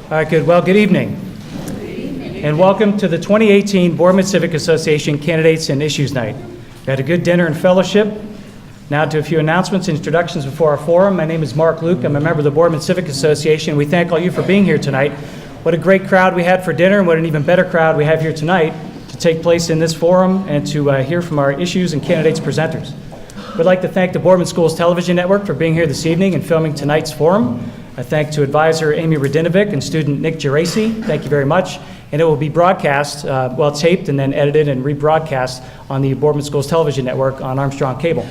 All right, good. Well, good evening. And welcome to the 2018 Boardman Civic Association Candidates and Issues Night. We had a good dinner and fellowship. Now to a few announcements and introductions before our forum. My name is Mark Luke. I'm a member of the Boardman Civic Association. We thank all you for being here tonight. What a great crowd we had for dinner, and what an even better crowd we have here tonight to take place in this forum and to hear from our issues and candidates presenters. We'd like to thank the Boardman Schools Television Network for being here this evening and filming tonight's forum. I thank to advisor Amy Radinovic and student Nick Geraci. Thank you very much. And it will be broadcast, taped and then edited and rebroadcast on the Boardman Schools Television Network on Armstrong Cable.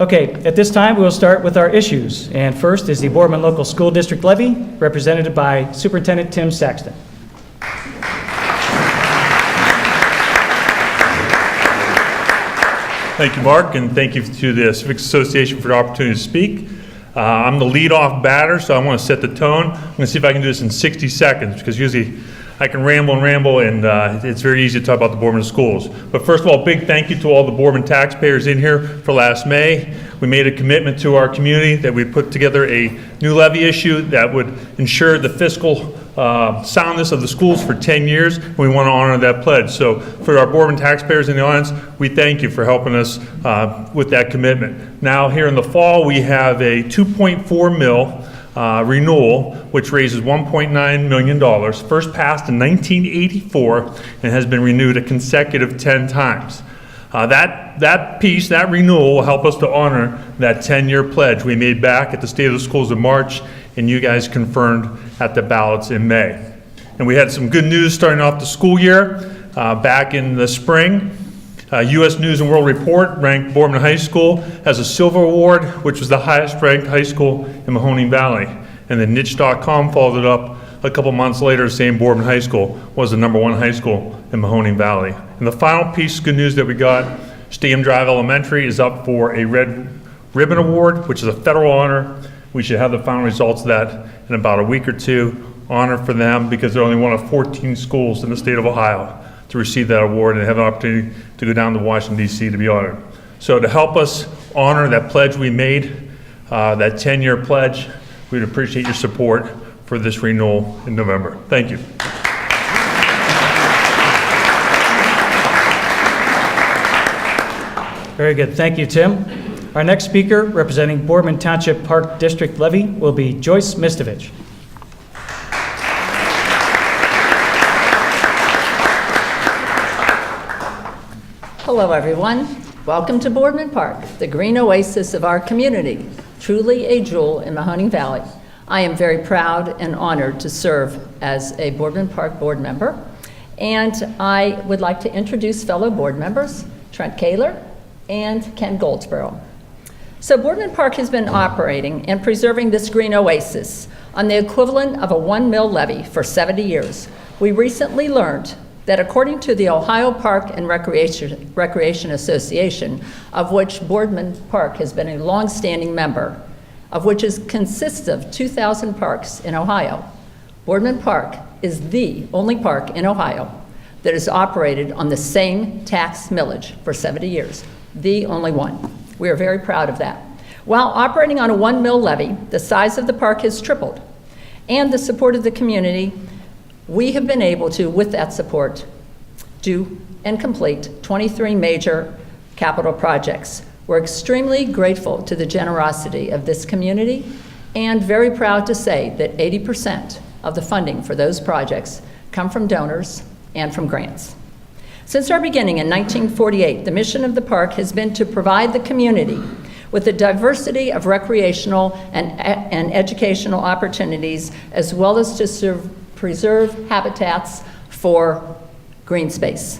Okay, at this time we will start with our issues. And first is the Boardman Local School District Levy, represented by Superintendent Tim Saxton. Thank you, Mark, and thank you to the Civic Association for the opportunity to speak. I'm the lead-off batter, so I want to set the tone. I'm going to see if I can do this in 60 seconds, because usually I can ramble, and it's very easy to talk about the Boardman schools. But first of all, big thank you to all the Boardman taxpayers in here for last May. We made a commitment to our community that we put together a new levy issue that would ensure the fiscal soundness of the schools for 10 years. And we want to honor that pledge. So for our Boardman taxpayers in the audience, we thank you for helping us with that commitment. Now here in the fall, we have a 2.4 mil renewal, which raises $1.9 million, first passed in 1984 and has been renewed a consecutive 10 times. That renewal will help us to honor that 10-year pledge we made back at the State of the Schools in March, and you guys confirmed at the ballots in May. And we had some good news starting off the school year. Back in the spring, U.S. News and World Report ranked Boardman High School as a Silver Award, which was the highest ranked high school in Mahoning Valley. And then niche.com followed it up a couple months later, saying Boardman High School was the #1 high school in Mahoning Valley. And the final piece of good news that we got, Stadium Drive Elementary is up for a Red Ribbon Award, which is a federal honor. We should have the final results of that in about a week or two. Honor for them, because they're only one of 14 schools in the state of Ohio to receive that award and have an opportunity to go down to Washington, D.C. to be honored. So to help us honor that pledge we made, that 10-year pledge, we'd appreciate your support for this renewal in November. Thank you. Very good. Thank you, Tim. Our next speaker, representing Boardman Township Park District Levy, will be Joyce Mistovich. Hello, everyone. Welcome to Boardman Park, the green oasis of our community, truly a jewel in Mahoning Valley. I am very proud and honored to serve as a Boardman Park board member, and I would like to introduce fellow board members, Trent Kaler and Ken Goldsboro. So Boardman Park has been operating and preserving this green oasis on the equivalent of a 1 mil levy for 70 years. We recently learned that according to the Ohio Park and Recreation Association, of which Boardman Park has been a long-standing member, of which consists of 2,000 parks in Ohio, Boardman Park is the only park in Ohio that is operated on the same tax millage for 70 years, the only one. We are very proud of that. While operating on a 1 mil levy, the size of the park has tripled, and the support of the community, we have been able to, with that support, do and complete 23 major capital projects. We're extremely grateful to the generosity of this community and very proud to say that 80% of the funding for those projects come from donors and from grants. Since our beginning in 1948, the mission of the park has been to provide the community with a diversity of recreational and educational opportunities, as well as to preserve habitats for green space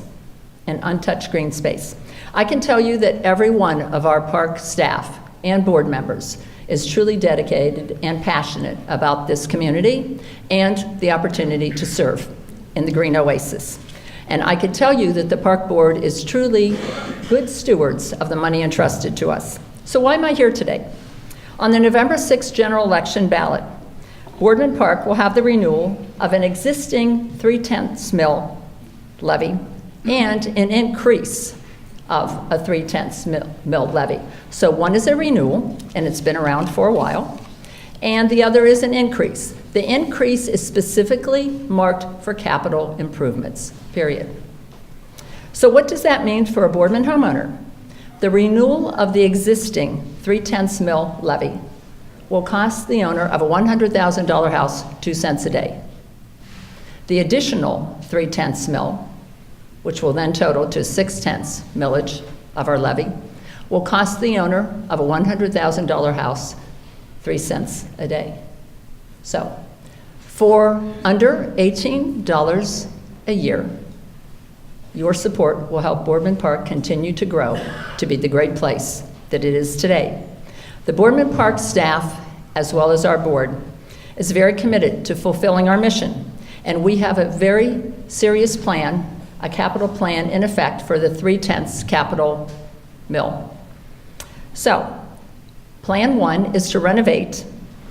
and untouched green space. I can tell you that every one of our park staff and board members is truly dedicated and passionate about this community and the opportunity to serve in the green oasis. And I can tell you that the park board is truly good stewards of the money entrusted to us. So why am I here today? On the November 6th general election ballot, Boardman Park will have the renewal of an existing 3/10 mil levy and an increase of a 3/10 mil levy. So one is a renewal, and it's been around for a while, and the other is an increase. The increase is specifically marked for capital improvements, period. So what does that mean for a Boardman homeowner? The renewal of the existing 3/10 mil levy will cost the owner of a $100,000 house 2 cents a day. The additional 3/10 mil, which will then total to 6/10 millage of our levy, will cost the owner of a $100,000 house 3 cents a day. So, for under $18 a year, your support will help Boardman Park continue to grow to be the great place that it is today. The Boardman Park staff, as well as our board, is very committed to fulfilling our mission, and we have a very serious plan, a capital plan in effect for the 3/10 capital mill. So, Plan 1 is to renovate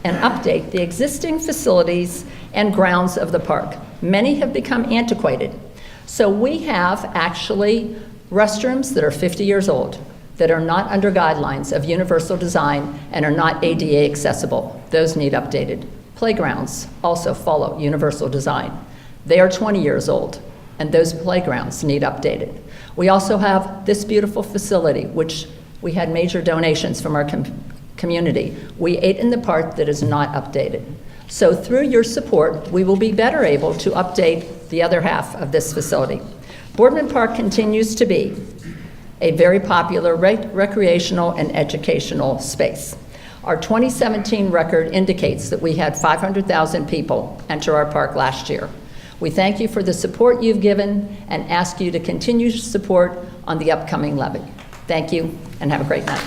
and update the existing facilities and grounds of the park. Many have become antiquated. So we have actually restrooms that are 50 years old, that are not under guidelines of universal design and are not ADA accessible. Those need updated. Playgrounds also follow universal design. They are 20 years old, and those playgrounds need updated. We also have this beautiful facility, which we had major donations from our community. We ate in the part that is not updated. So through your support, we will be better able to update the other half of this facility. Boardman Park continues to be a very popular recreational and educational space. Our 2017 record indicates that we had 500,000 people enter our park last year. We thank you for the support you've given and ask you to continue to support on the upcoming levy. Thank you, and have a great night.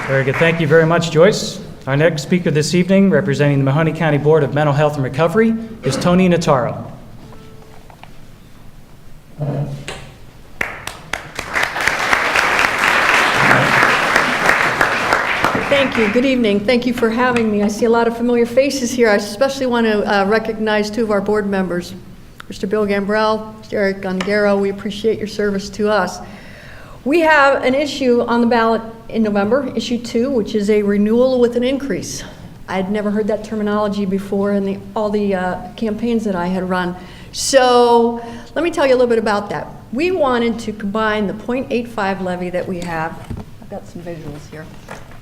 Very good. Thank you very much, Joyce. Our next speaker this evening, representing the Mahoning County Board of Mental Health and Recovery, is Tony Notaro. Thank you. Good evening. Thank you for having me. I see a lot of familiar faces here. I especially want to recognize 2 of our board members, Mr. Bill Gambrel, Mr. Eric Gongaro. We appreciate your service to us. We have an issue on the ballot in November, issue 2, which is a renewal with an increase. I had never heard that terminology before in all the campaigns that I had run. So let me tell you a little bit about that. We wanted to combine the .85 levy that we have, I've got some visuals here,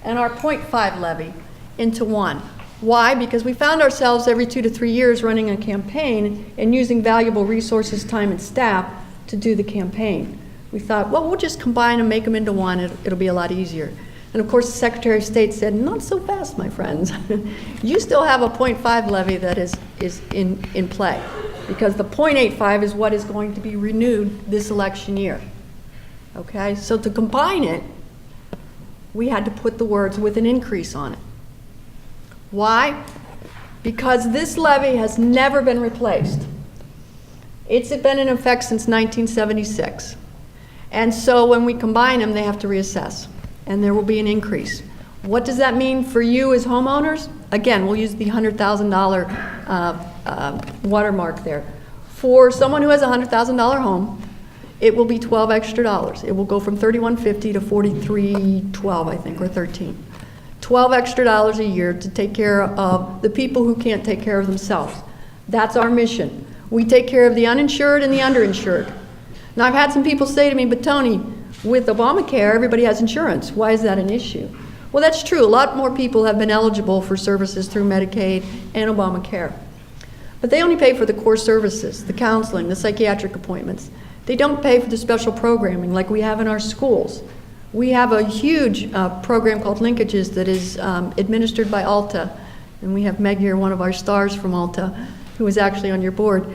and our .5 levy into one. Why? Because we found ourselves every 2 to 3 years running a campaign and using valuable resources, time, and staff to do the campaign. We thought, well, we'll just combine them, make them into one, it'll be a lot easier. And of course, the Secretary of State said, not so fast, my friends. You still have a .5 levy that is in play, because the .85 is what is going to be renewed this election year. Okay, so to combine it, we had to put the words with an increase on it. Why? Because this levy has never been replaced. It's been in effect since 1976. And so when we combine them, they have to reassess, and there will be an increase. What does that mean for you as homeowners? Again, we'll use the $100,000 watermark there. For someone who has a $100,000 home, it will be $12 extra. It will go from $3,150 to $4,312, I think, or $13. $12 extra a year to take care of the people who can't take care of themselves. That's our mission. We take care of the uninsured and the underinsured. Now, I've had some people say to me, but Tony, with Obamacare, everybody has insurance. Why is that an issue? Well, that's true. A lot more people have been eligible for services through Medicaid and Obamacare. But they only pay for the core services, the counseling, the psychiatric appointments. They don't pay for the special programming like we have in our schools. We have a huge program called Linkages that is administered by Alta. And we have Meg here, one of our stars from Alta, who is actually on your board.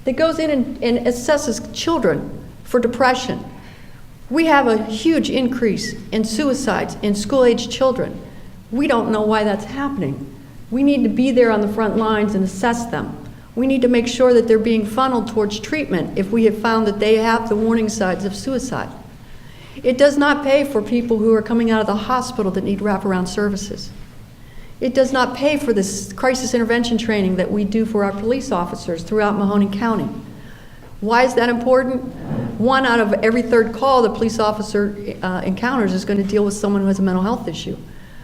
That goes in and assesses children for depression. We have a huge increase in suicides in school-age children. We don't know why that's happening. We need to be there on the front lines and assess them. We need to make sure that they're being funneled towards treatment if we have found that they have the warning signs of suicide. It does not pay for people who are coming out of the hospital that need wraparound services. It does not pay for this crisis intervention training that we do for our police officers throughout Mahoning County. Why is that important? 1 out of every 3rd call the police officer encounters is going to deal with someone who has a mental health issue.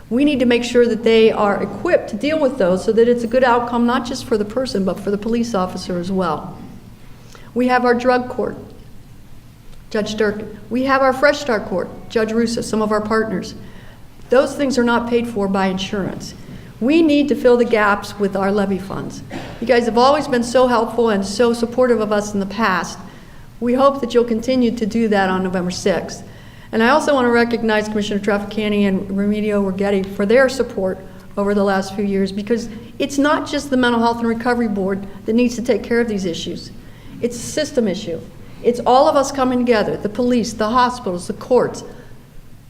We need to make sure that they are equipped to deal with those so that it's a good outcome, not just for the person, but for the police officer as well. We have our drug court, Judge Durkin. We have our Fresh Start court, Judge Russo, some of our partners. Those things are not paid for by insurance. We need to fill the gaps with our levy funds. You guys have always been so helpful and so supportive of us in the past. We hope that you'll continue to do that on November 6th. And I also want to recognize Commissioner Trafficani and Remigio Rigetti for their support over the last few years, because it's not just the Mental Health and Recovery Board that needs to take care of these issues. It's a system issue. It's all of us coming together, the police, the hospitals, the courts,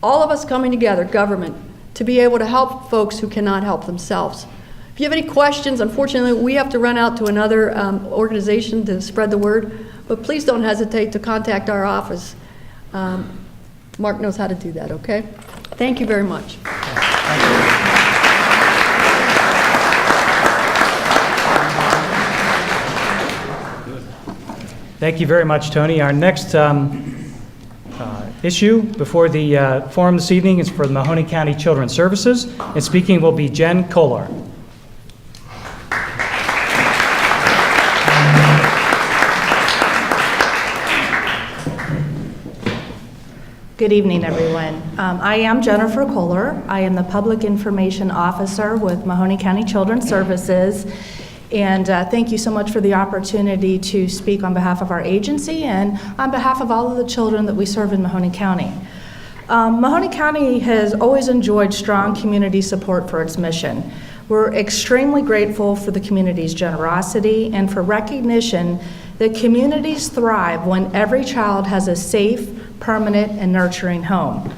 all of us coming together, government, to be able to help folks who cannot help themselves. If you have any questions, unfortunately, we have to run out to another organization to spread the word, but please don't hesitate to contact our office. Mark knows how to do that, okay? Thank you very much. Thank you very much, Tony. Our next issue before the forum this evening is for the Mahoning County Children's Services, and speaking will be Jen Kolar. Good evening, everyone. I am Jennifer Kohler. I am the Public Information Officer with Mahoning County Children's Services. And thank you so much for the opportunity to speak on behalf of our agency and on behalf of all of the children that we serve in Mahoning County. Mahoning County has always enjoyed strong community support for its mission. We're extremely grateful for the community's generosity and for recognition that communities thrive when every child has a safe, permanent, and nurturing home.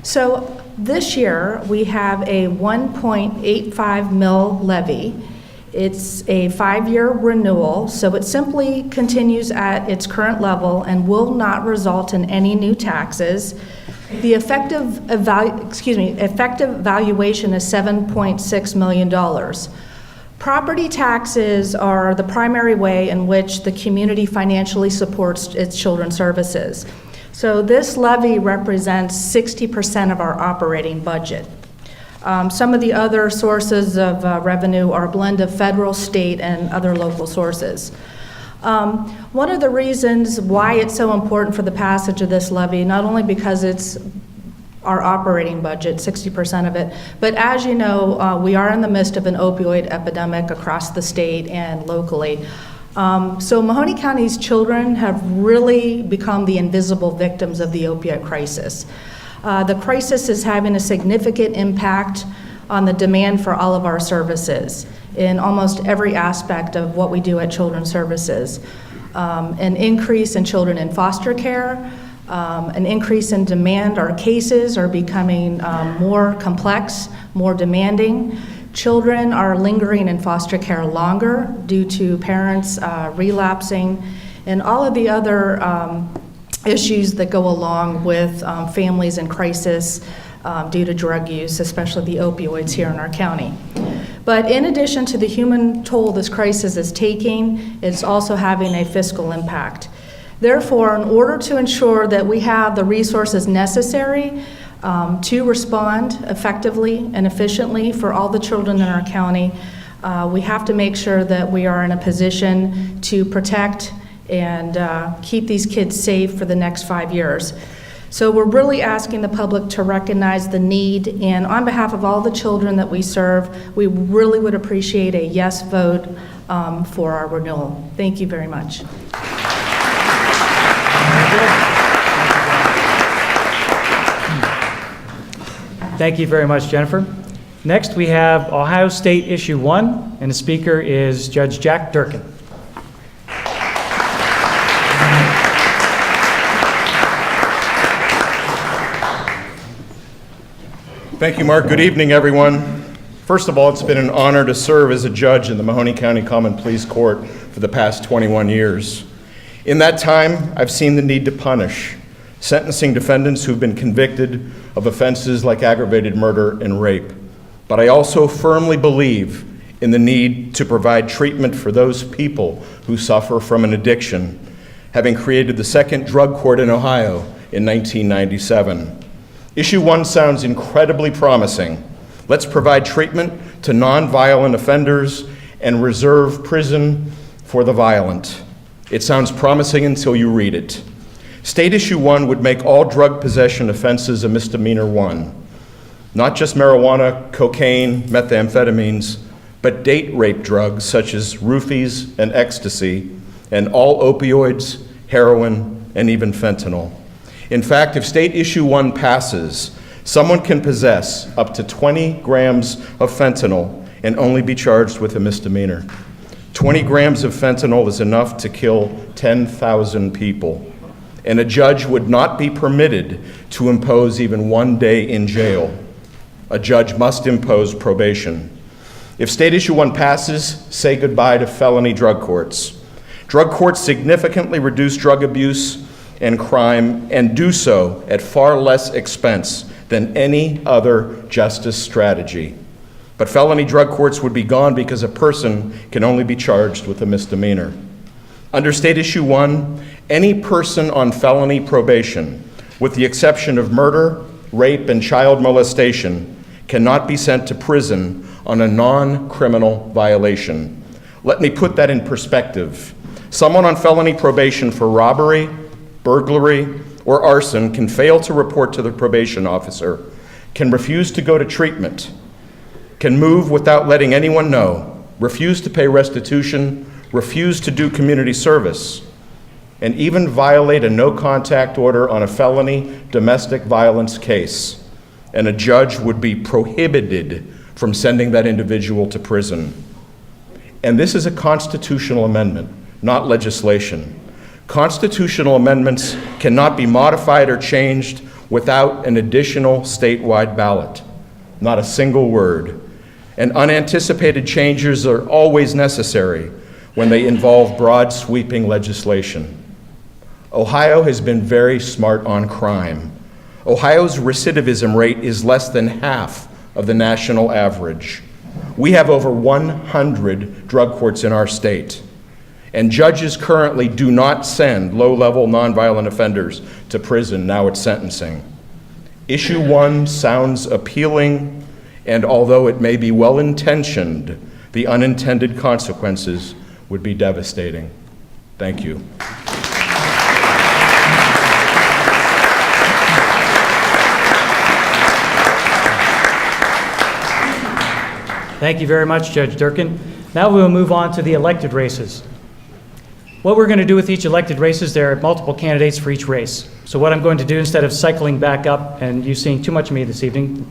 So this year, we have a $1.85 million levy. It's a 5-year renewal, so it simply continues at its current level and will not result in any new taxes. The effective valuation is $7.6 million. Property taxes are the primary way in which the community financially supports its children's services. So this levy represents 60% of our operating budget. Some of the other sources of revenue are a blend of federal, state, and other local sources. One of the reasons why it's so important for the passage of this levy, not only because it's our operating budget, 60% of it, but as you know, we are in the midst of an opioid epidemic across the state and locally. So Mahoning County's children have really become the invisible victims of the opioid crisis. The crisis is having a significant impact on the demand for all of our services in almost every aspect of what we do at Children's Services. An increase in children in foster care, an increase in demand. Our cases are becoming more complex, more demanding. Children are lingering in foster care longer due to parents relapsing, and all of the other issues that go along with families in crisis due to drug use, especially the opioids here in our county. But in addition to the human toll this crisis is taking, it's also having a fiscal impact. Therefore, in order to ensure that we have the resources necessary to respond effectively and efficiently for all the children in our county, we have to make sure that we are in a position to protect and keep these kids safe for the next 5 years. So we're really asking the public to recognize the need, and on behalf of all the children that we serve, we really would appreciate a yes vote for our renewal. Thank you very much. Thank you very much, Jennifer. Next, we have Ohio State Issue 1, and the speaker is Judge Jack Durkin. Thank you, Mark. Good evening, everyone. First of all, it's been an honor to serve as a judge in the Mahoning County Common Pleas Court for the past 21 years. In that time, I've seen the need to punish, sentencing defendants who've been convicted of offenses like aggravated murder and rape. But I also firmly believe in the need to provide treatment for those people who suffer from an addiction, having created the second drug court in Ohio in 1997. Issue 1 sounds incredibly promising. Let's provide treatment to nonviolent offenders and reserve prison for the violent. It sounds promising until you read it. State Issue 1 would make all drug possession offenses a misdemeanor 1. Not just marijuana, cocaine, methamphetamines, but date rape drugs such as roofies and ecstasy, and all opioids, heroin, and even fentanyl. In fact, if State Issue 1 passes, someone can possess up to 20 grams of fentanyl and only be charged with a misdemeanor. 20 grams of fentanyl is enough to kill 10,000 people, and a judge would not be permitted to impose even 1 day in jail. A judge must impose probation. If State Issue 1 passes, say goodbye to felony drug courts. Drug courts significantly reduce drug abuse and crime, and do so at far less expense than any other justice strategy. But felony drug courts would be gone because a person can only be charged with a misdemeanor. Under State Issue 1, any person on felony probation, with the exception of murder, rape, and child molestation, cannot be sent to prison on a non-criminal violation. Let me put that in perspective. Someone on felony probation for robbery, burglary, or arson can fail to report to the probation officer, can refuse to go to treatment, can move without letting anyone know, refuse to pay restitution, refuse to do community service, and even violate a no-contact order on a felony domestic violence case. And a judge would be prohibited from sending that individual to prison. And this is a constitutional amendment, not legislation. Constitutional amendments cannot be modified or changed without an additional statewide ballot. Not a single word. And unanticipated changes are always necessary when they involve broad sweeping legislation. Ohio has been very smart on crime. Ohio's recidivism rate is less than half of the national average. We have over 100 drug courts in our state, and judges currently do not send low-level nonviolent offenders to prison now at sentencing. Issue 1 sounds appealing, and although it may be well-intentioned, the unintended consequences would be devastating. Thank you. Thank you very much, Judge Durkin. Now we will move on to the elected races. What we're going to do with each elected races, there are multiple candidates for each race. So what I'm going to do, instead of cycling back up and you seeing too much of me this evening,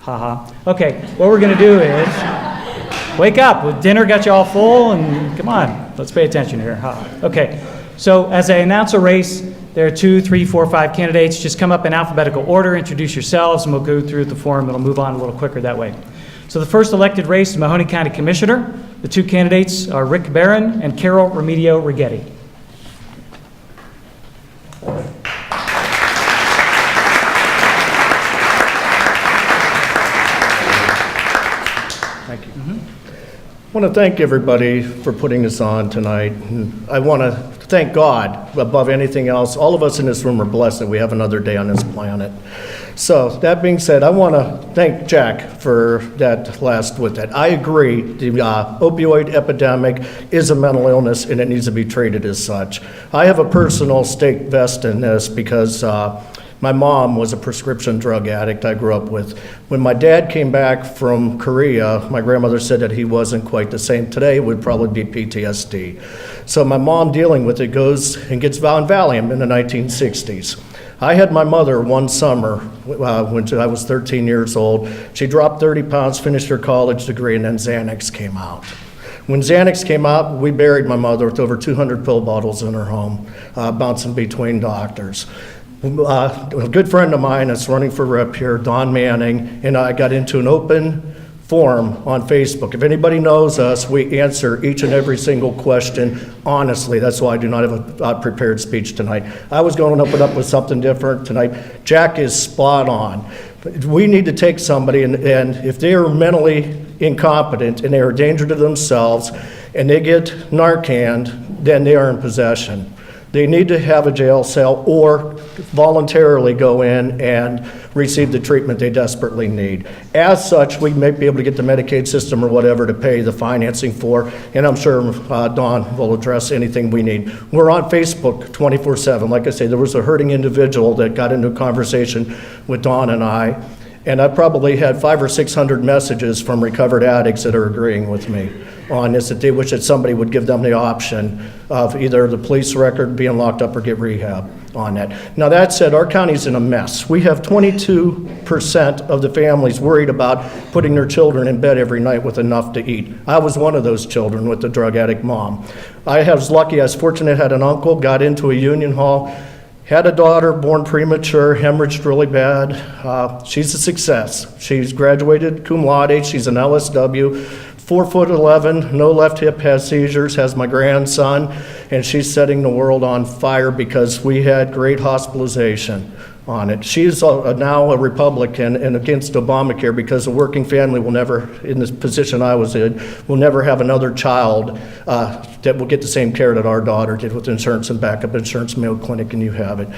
okay, what we're going to do is wake up. Dinner got you all full, and come on, let's pay attention here. Okay, so as I announce a race, there are 2, 3, 4, 5 candidates. Just come up in alphabetical order, introduce yourselves, and we'll go through the form. It'll move on a little quicker that way. So the first elected race is Mahoning County Commissioner. The 2 candidates are Rick Barron and Carol Remedio Rigetti. Thank you. I want to thank everybody for putting this on tonight. And I want to thank God above anything else. All of us in this room are blessed that we have another day on this planet. So that being said, I want to thank Jack for that last with that. I agree, the opioid epidemic is a mental illness and it needs to be treated as such. I have a personal stake vest in this because my mom was a prescription drug addict I grew up with. When my dad came back from Korea, my grandmother said that he wasn't quite the same. Today it would probably be PTSD. So my mom, dealing with it, goes and gets Valium in the 1960s. I had my mother one summer when I was 13 years old. She dropped 30 pounds, finished her college degree, and then Xanax came out. When Xanax came out, we buried my mother with over 200 pill bottles in her home, bouncing between doctors. A good friend of mine that's running for rep here, Don Manning, and I got into an open forum on Facebook. If anybody knows us, we answer each and every single question honestly. That's why I do not have a prepared speech tonight. I was going to open up with something different tonight. Jack is spot on. We need to take somebody, and if they are mentally incompetent and they are a danger to themselves and they get Narcan, then they are in possession. They need to have a jail cell or voluntarily go in and receive the treatment they desperately need. As such, we may be able to get the Medicaid system or whatever to pay the financing for, and I'm sure Dawn will address anything we need. We're on Facebook 24/7. Like I say, there was a hurting individual that got into a conversation with Dawn and I probably had 500 or 600 messages from recovered addicts that are agreeing with me on this, that they wish that somebody would give them the option of either the police record, being locked up, or get rehab on that. Now, that said, our county's in a mess. We have 22% of the families worried about putting their children in bed every night with enough to eat. I was one of those children with a drug addict mom. I was lucky, I was fortunate, had an uncle, got into a union hall, had a daughter born premature, hemorrhaged really bad. She's a success. She's graduated cum laude. She's an LSW, 4'11", no left hip, has seizures, has my grandson, and she's setting the world on fire because we had great hospitalization on it. She's now a Republican and against Obamacare because a working family will never, in this position I was in, will never have another child that will get the same care that our daughter did with insurance and backup insurance, Mayo Clinic, and you have it.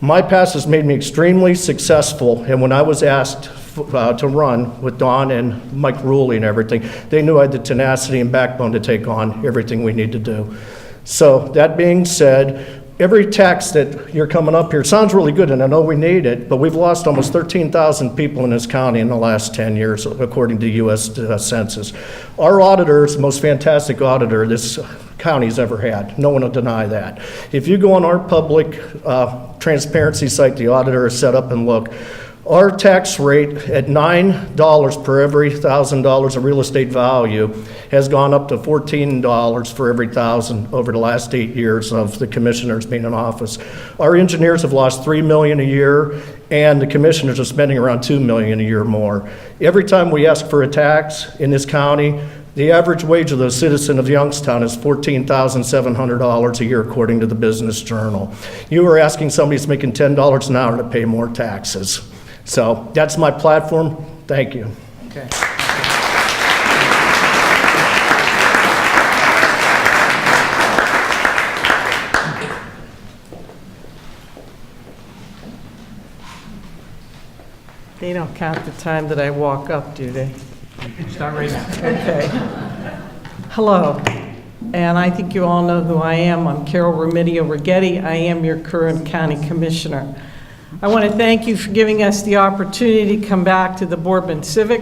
My past has made me extremely successful, and when I was asked to run with Don and Mike Ruley and everything, they knew I had the tenacity and backbone to take on everything we need to do. So that being said, every tax that you're coming up here sounds really good, and I know we need it, but we've lost almost 13,000 people in this county in the last 10 years, according to U.S. Census. Our auditor is the most fantastic auditor this county's ever had. No one will deny that. If you go on our public transparency site, the auditor is set up and look, our tax rate at $9 per every $1,000 of real estate value has gone up to $14 for every 1,000 over the last 8 years of the commissioners being in office. Our engineers have lost $3 million a year, and the commissioners are spending around $2 million a year more. Every time we ask for a tax in this county, the average wage of the citizen of Youngstown is $14,700 a year, according to the Business Journal. You are asking somebody who's making $10 an hour to pay more taxes. So that's my platform. Thank you. Okay. They don't count the time that I walk up, do they? Start right now. Okay. Hello, and I think you all know who I am. I'm Carol Remedios Righetti. I am your current county commissioner. I want to thank you for giving us the opportunity to come back to the Boardman Civic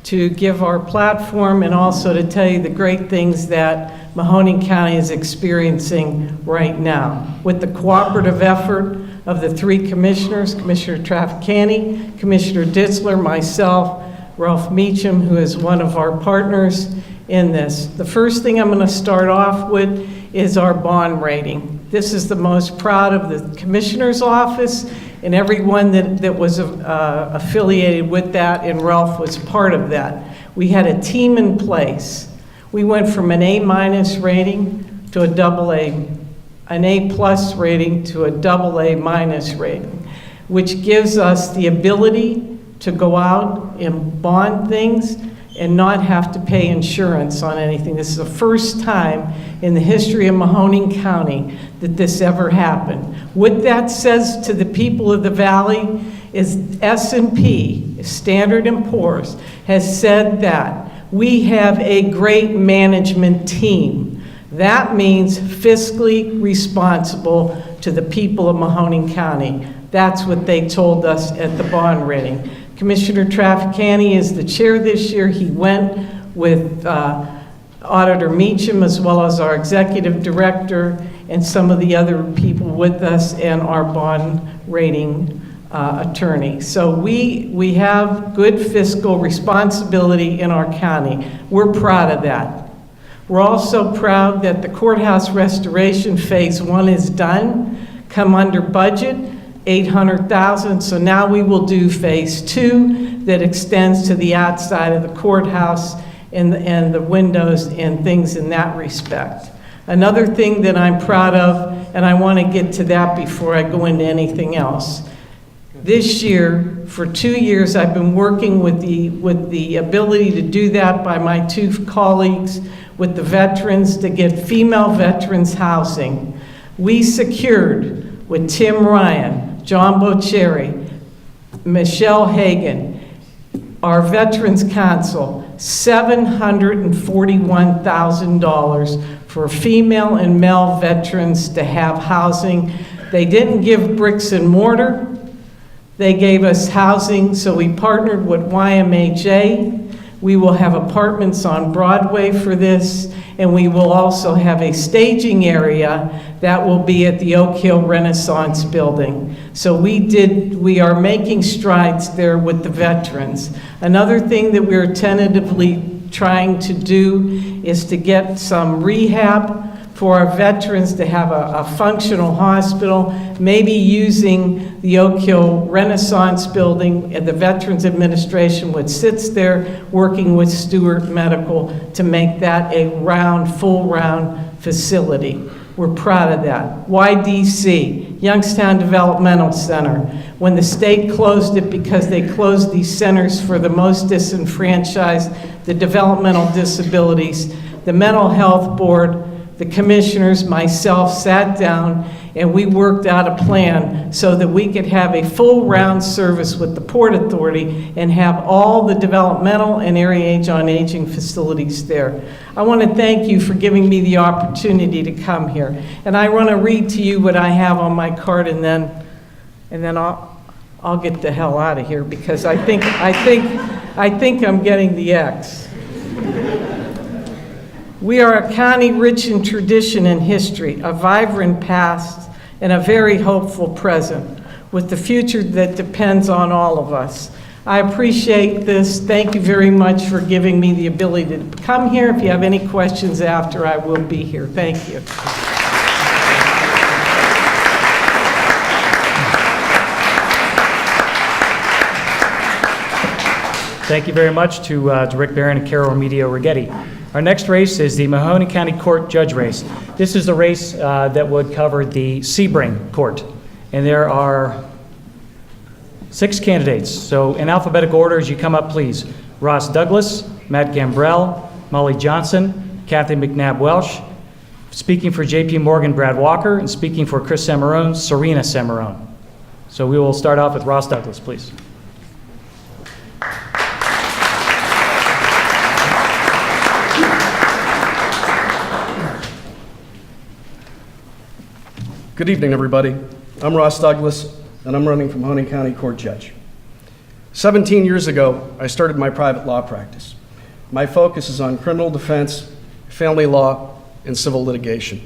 to give our platform and also to tell you the great things that Mahoning County is experiencing right now. With the cooperative effort of the three commissioners, Commissioner Traficani, Commissioner Ditzler, myself, Ralph Meacham, who is one of our partners in this. The first thing I'm going to start off with is our bond rating. This is the most proud of the Commissioner's Office and everyone that was affiliated with that, and Ralph was part of that. We had a team in place. We went from an A- rating to a AA, an A+ rating to a AA- rating, which gives us the ability to go out and bond things and not have to pay insurance on anything. This is the first time in the history of Mahoning County that this ever happened. What that says to the people of the Valley is S&P, Standard & Poor's, has said that we have a great management team. That means fiscally responsible to the people of Mahoning County. That's what they told us at the bond rating. Commissioner Traficani is the chair this year. He went with Auditor Meacham as well as our executive director and some of the other people with us and our bond rating attorney. So we have good fiscal responsibility in our county. We're proud of that. We're also proud that the courthouse restoration phase 1 is done, come under budget, $800,000. So now we will do phase 2 that extends to the outside of the courthouse and the windows and things in that respect. Another thing that I'm proud of, and I want to get to that before I go into anything else. This year, for 2 years, I've been working with the ability to do that by my two colleagues with the veterans to get female veterans housing. We secured with Tim Ryan, John Bocelli, Michelle Hagan, our Veterans Council, $741,000 for female and male veterans to have housing. They didn't give bricks and mortar. They gave us housing, so we partnered with YMHA. We will have apartments on Broadway for this, and we will also have a staging area that will be at the Oak Hill Renaissance Building. So we are making strides there with the veterans. Another thing that we're tentatively trying to do is to get some rehab for our veterans to have a functional hospital, maybe using the Oak Hill Renaissance Building, and the Veterans Administration, which sits there, working with Stewart Medical to make that a full round facility. We're proud of that. YDC, Youngstown Developmental Center. When the state closed it because they closed these centers for the most disenfranchised, the developmental disabilities, the Mental Health Board, the commissioners, myself, sat down and we worked out a plan so that we could have a full round service with the Port Authority and have all the developmental and area age on aging facilities there. I want to thank you for giving me the opportunity to come here. And I want to read to you what I have on my card, and then I'll get the hell out of here, because I think I'm getting the X. We are a county rich in tradition and history, a vibrant past, and a very hopeful present, with the future that depends on all of us. I appreciate this. Thank you very much for giving me the ability to come here. If you have any questions after, I will be here. Thank you. Thank you very much to Rick Barron and Carol Remedio Righetti. Our next race is the Mahoning County Court Judge race. This is the race that would cover the Sebring Court. And there are 6 candidates. So in alphabetical order, as you come up, please. Ross Douglas, Matt Gambrel, Molly Johnson, Kathy McNabb Welsh. Speaking for J.P. Morgan, Brad Walker. And speaking for Chris Semarone, Serena Semarone. So we will start off with Ross Douglas, please. Good evening, everybody. I'm Ross Douglas, and I'm running for Mahoning County Court Judge. 17 years ago, I started my private law practice. My focus is on criminal defense, family law, and civil litigation.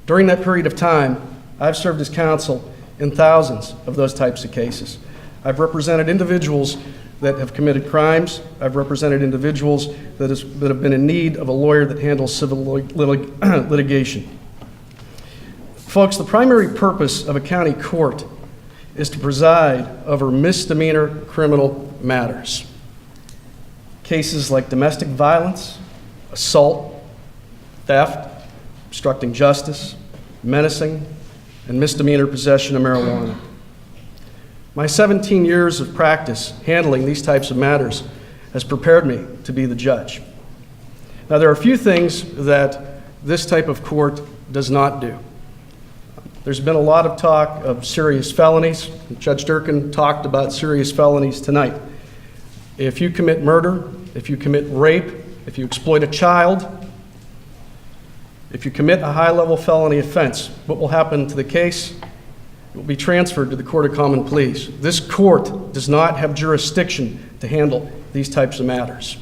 During that period of time, I've served as counsel in thousands of those types of cases. I've represented individuals that have committed crimes. I've represented individuals that have been in need of a lawyer that handles civil litigation. Folks, the primary purpose of a county court is to preside over misdemeanor criminal matters. Cases like domestic violence, assault, theft, obstructing justice, menacing, and misdemeanor possession of marijuana. My 17 years of practice handling these types of matters has prepared me to be the judge. Now, there are a few things that this type of court does not do. There's been a lot of talk of serious felonies. Judge Durkin talked about serious felonies tonight. If you commit murder, if you commit rape, if you exploit a child, if you commit a high-level felony offense, what will happen to the case? It will be transferred to the Court of Common Pleas. This court does not have jurisdiction to handle these types of matters.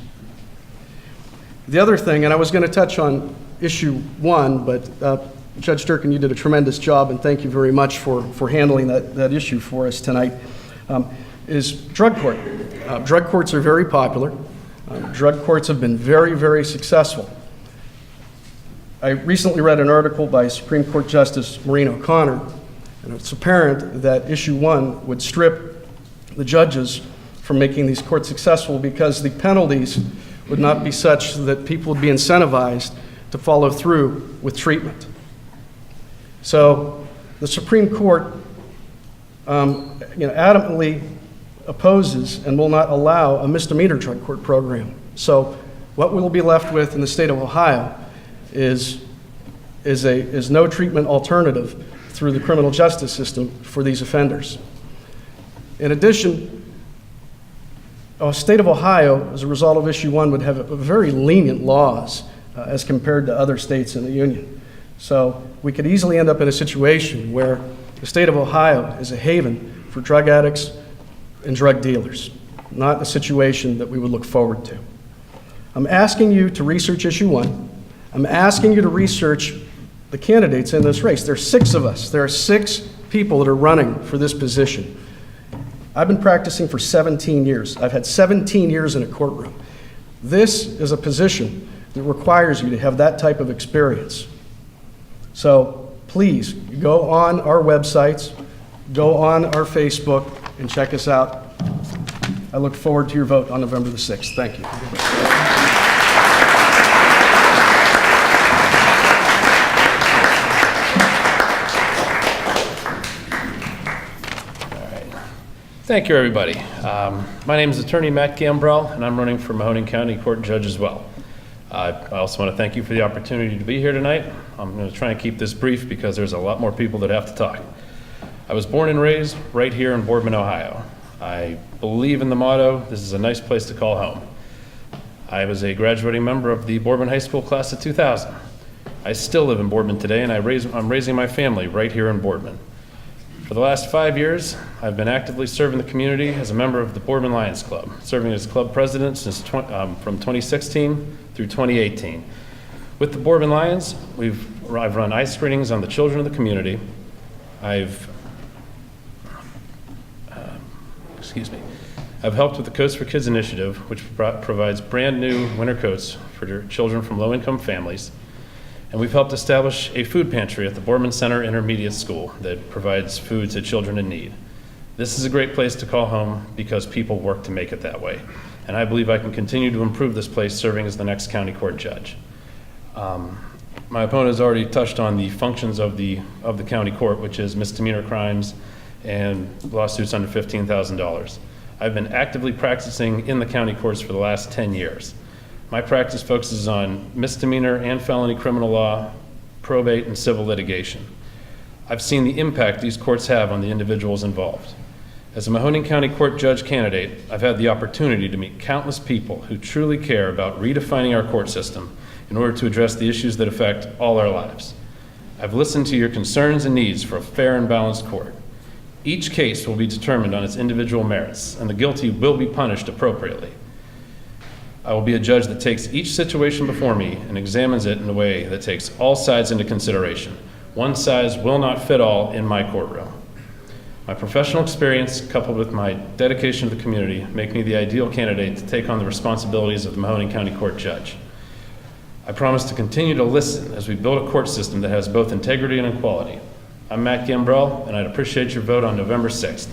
The other thing, and I was going to touch on issue 1, but Judge Durkin, you did a tremendous job, and thank you very much for handling that issue for us tonight, is drug court. Drug courts are very popular. Drug courts have been very, very successful. I recently read an article by Supreme Court Justice Maureen O'Connor, and it's apparent that issue 1 would strip the judges from making these courts successful because the penalties would not be such that people would be incentivized to follow through with treatment. So the Supreme Court adamantly opposes and will not allow a misdemeanor drug court program. So what we'll be left with in the state of Ohio is is no treatment alternative through the criminal justice system for these offenders. In addition, the state of Ohio, as a result of issue 1, would have very lenient laws as compared to other states in the union. So we could easily end up in a situation where the state of Ohio is a haven for drug addicts and drug dealers, not a situation that we would look forward to. I'm asking you to research issue 1. I'm asking you to research the candidates in this race. There are 6 of us. There are 6 people that are running for this position. I've been practicing for 17 years. I've had 17 years in a courtroom. This is a position that requires you to have that type of experience. So please go on our websites, go on our Facebook, and check us out. I look forward to your vote on November the 6th. Thank you. Thank you, everybody. My name is Attorney Matt Gambrel, and I'm running for Mahoning County Court Judge as well. I also want to thank you for the opportunity to be here tonight. I'm going to try and keep this brief because there's a lot more people that have to talk. I was born and raised right here in Boardman, Ohio. I believe in the motto, this is a nice place to call home. I was a graduating member of the Boardman High School class of 2000. I still live in Boardman today, and I'm raising my family right here in Boardman. For the last 5 years, I've been actively serving the community as a member of the Boardman Lions Club, serving as club president since from 2016 through 2018. With the Boardman Lions, I've run eye screenings on the children of the community. I've helped with the Coats for Kids initiative, which provides brand new winter coats for children from low-income families. And we've helped establish a food pantry at the Boardman Center Intermediate School that provides food to children in need. This is a great place to call home because people work to make it that way. And I believe I can continue to improve this place serving as the next county court judge. My opponent has already touched on the functions of the county court, which is misdemeanor crimes and lawsuits under $15,000. I've been actively practicing in the county courts for the last 10 years. My practice focuses on misdemeanor and felony criminal law, probate, and civil litigation. I've seen the impact these courts have on the individuals involved. As a Mahoning County Court Judge candidate, I've had the opportunity to meet countless people who truly care about redefining our court system in order to address the issues that affect all our lives. I've listened to your concerns and needs for a fair and balanced court. Each case will be determined on its individual merits, and the guilty will be punished appropriately. I will be a judge that takes each situation before me and examines it in a way that takes all sides into consideration. One size will not fit all in my courtroom. My professional experience, coupled with my dedication to the community, make me the ideal candidate to take on the responsibilities of the Mahoning County Court Judge. I promise to continue to listen as we build a court system that has both integrity and equality. I'm Matt Gambrel, and I'd appreciate your vote on November 6th.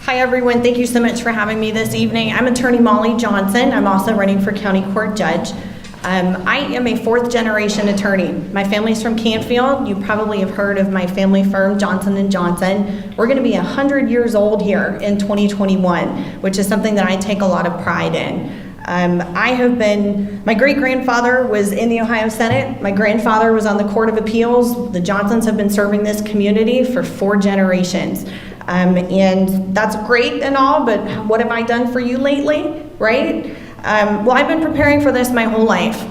Hi everyone, thank you so much for having me this evening. I'm Attorney Molly Johnson. I'm also running for County Court Judge. I am a 4th generation attorney. My family's from Canfield. You probably have heard of my family firm, Johnson & Johnson. We're gonna be 100 years old here in 2021, which is something that I take a lot of pride in. My great-grandfather was in the Ohio Senate. My grandfather was on the Court of Appeals. The Johnsons have been serving this community for 4 generations. And that's great and all, but what have I done for you lately, right? Well, I've been preparing for this my whole life.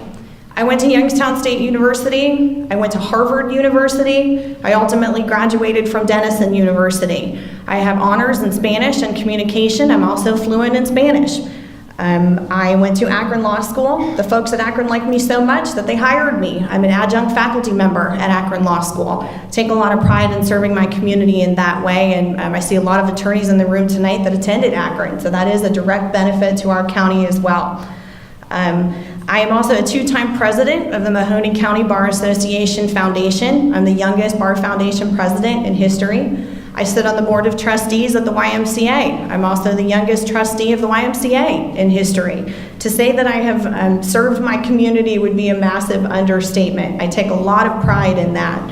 I went to Youngstown State University. I went to Harvard University. I ultimately graduated from Denison University. I have honors in Spanish and communication. I'm also fluent in Spanish. I went to Akron Law School. The folks at Akron liked me so much that they hired me. I'm an adjunct faculty member at Akron Law School. Take a lot of pride in serving my community in that way, and I see a lot of attorneys in the room tonight that attended Akron, so that is a direct benefit to our county as well. I am also a 2-time president of the Mahoning County Bar Association Foundation. I'm the youngest Bar Foundation president in history. I sit on the board of trustees of the YMCA. I'm also the youngest trustee of the YMCA in history. To say that I have served my community would be a massive understatement. I take a lot of pride in that.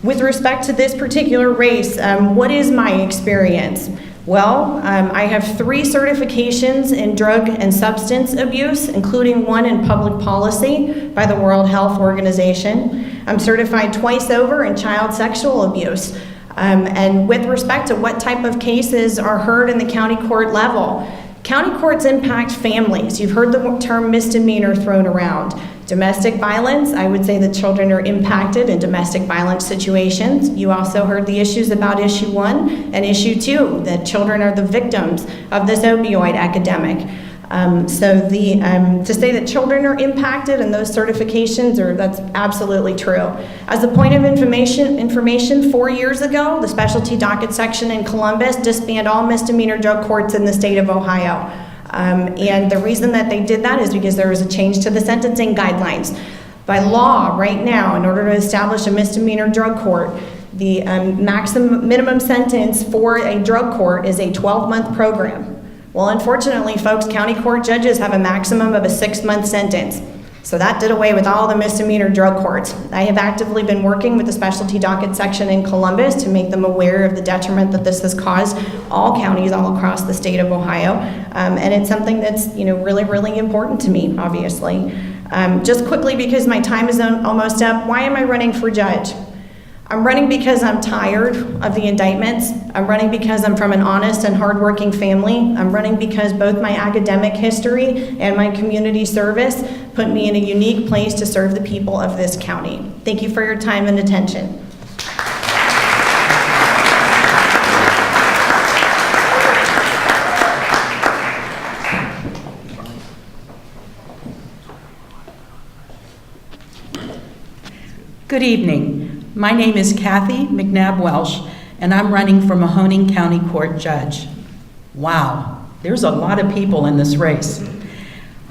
With respect to this particular race, what is my experience? Well, I have 3 certifications in drug and substance abuse, including one in public policy by the World Health Organization. I'm certified twice over in child sexual abuse. And with respect to what type of cases are heard in the county court level, county courts impact families. You've heard the term misdemeanor thrown around. Domestic violence, I would say that children are impacted in domestic violence situations. You also heard the issues about issue 1 and issue 2, that children are the victims of this opioid epidemic. To say that children are impacted and those certifications that's absolutely true. As a point of information 4 years ago, the specialty docket section in Columbus disbanded all misdemeanor drug courts in the state of Ohio. And the reason that they did that is because there was a change to the sentencing guidelines. By law, right now, in order to establish a misdemeanor drug court, the minimum sentence for a drug court is a 12-month program. Well, unfortunately, folks, county court judges have a maximum of a 6-month sentence. So that did away with all the misdemeanor drug courts. I have actively been working with the specialty docket section in Columbus to make them aware of the detriment that this has caused all counties all across the state of Ohio. And it's something that's really, really important to me, obviously. Just quickly, because my time is almost up, why am I running for judge? I'm running because I'm tired of the indictments. I'm running because I'm from an honest and hardworking family. I'm running because both my academic history and my community service put me in a unique place to serve the people of this county. Thank you for your time and attention. Good evening. My name is Kathy McNabb Welsh, and I'm running for Mahoning County Court Judge. Wow, there's a lot of people in this race.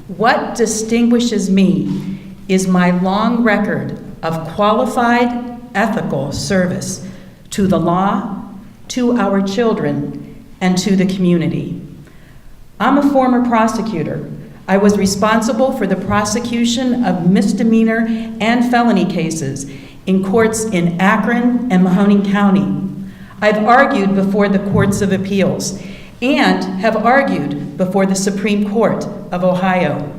What distinguishes me is my long record of qualified, ethical service to the law, to our children, and to the community. I'm a former prosecutor. I was responsible for the prosecution of misdemeanor and felony cases in courts in Akron and Mahoning County. I've argued before the courts of appeals and have argued before the Supreme Court of Ohio.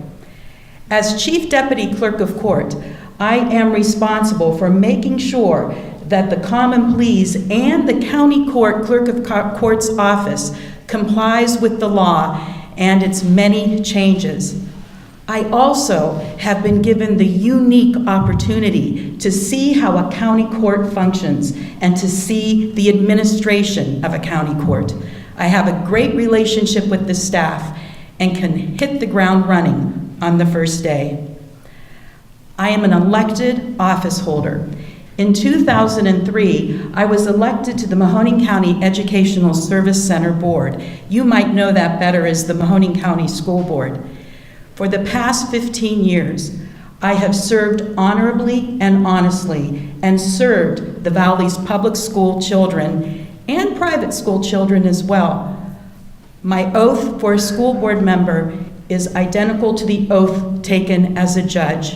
As Chief Deputy Clerk of Court, I am responsible for making sure that the Common Pleas and the County Court Clerk of Court's office complies with the law and its many changes. I also have been given the unique opportunity to see how a county court functions and to see the administration of a county court. I have a great relationship with the staff and can hit the ground running on the first day. I am an elected office holder. In 2003, I was elected to the Mahoning County Educational Service Center Board. You might know that better as the Mahoning County School Board. For the past 15 years, I have served honorably and honestly and served the Valley's public school children and private school children as well. My oath for a school board member is identical to the oath taken as a judge.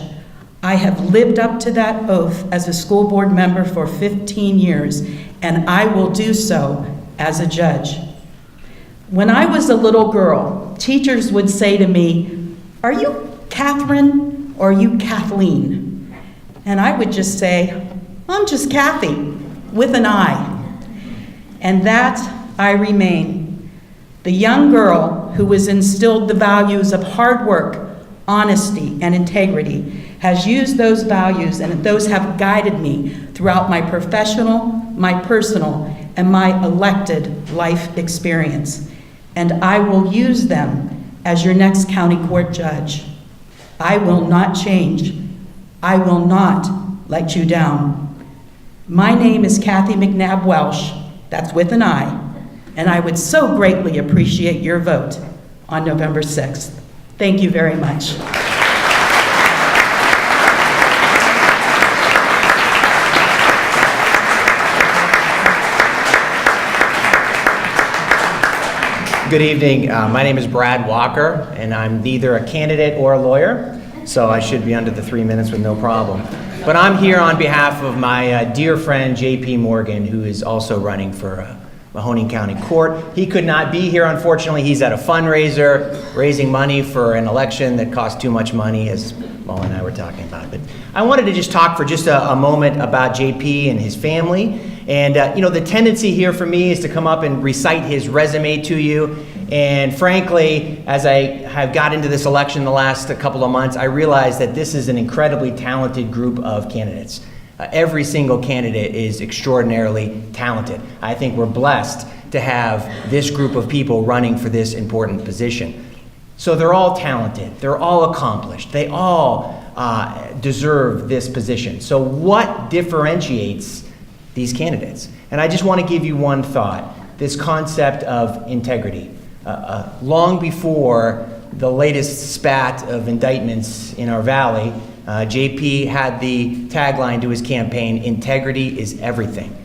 I have lived up to that oath as a school board member for 15 years, and I will do so as a judge. When I was a little girl, teachers would say to me, "Are you Catherine or are you Kathleen?" And I would just say, "I'm just Kathy, with an I." And that I remain. The young girl who was instilled the values of hard work, honesty, and integrity has used those values, and those have guided me throughout my professional, my personal, and my elected life experience. And I will use them as your next county court judge. I will not change. I will not let you down. My name is Kathy McNabb Welsh, that's with an I, and I would so greatly appreciate your vote on November 6th. Thank you very much. Good evening. My name is Brad Walker, and I'm neither a candidate or a lawyer. so I should be under the 3 minutes with no problem. But I'm here on behalf of my dear friend J.P. Morgan, who is also running for Mahoning County Court. He could not be here, unfortunately. He's at a fundraiser raising money for an election that cost too much money, as Molly and I were talking about. But I wanted to just talk for just a moment about JP and his family. And, the tendency here for me is to come up and recite his resume to you. And frankly, as I have got into this election the last couple of months, I realized that this is an incredibly talented group of candidates. Every single candidate is extraordinarily talented. I think we're blessed to have this group of people running for this important position. So they're all talented, they're all accomplished, they all deserve this position. So what differentiates these candidates? And I just want to give you one thought, this concept of integrity. Long before the latest spat of indictments in our valley, JP had the tagline to his campaign, integrity is everything.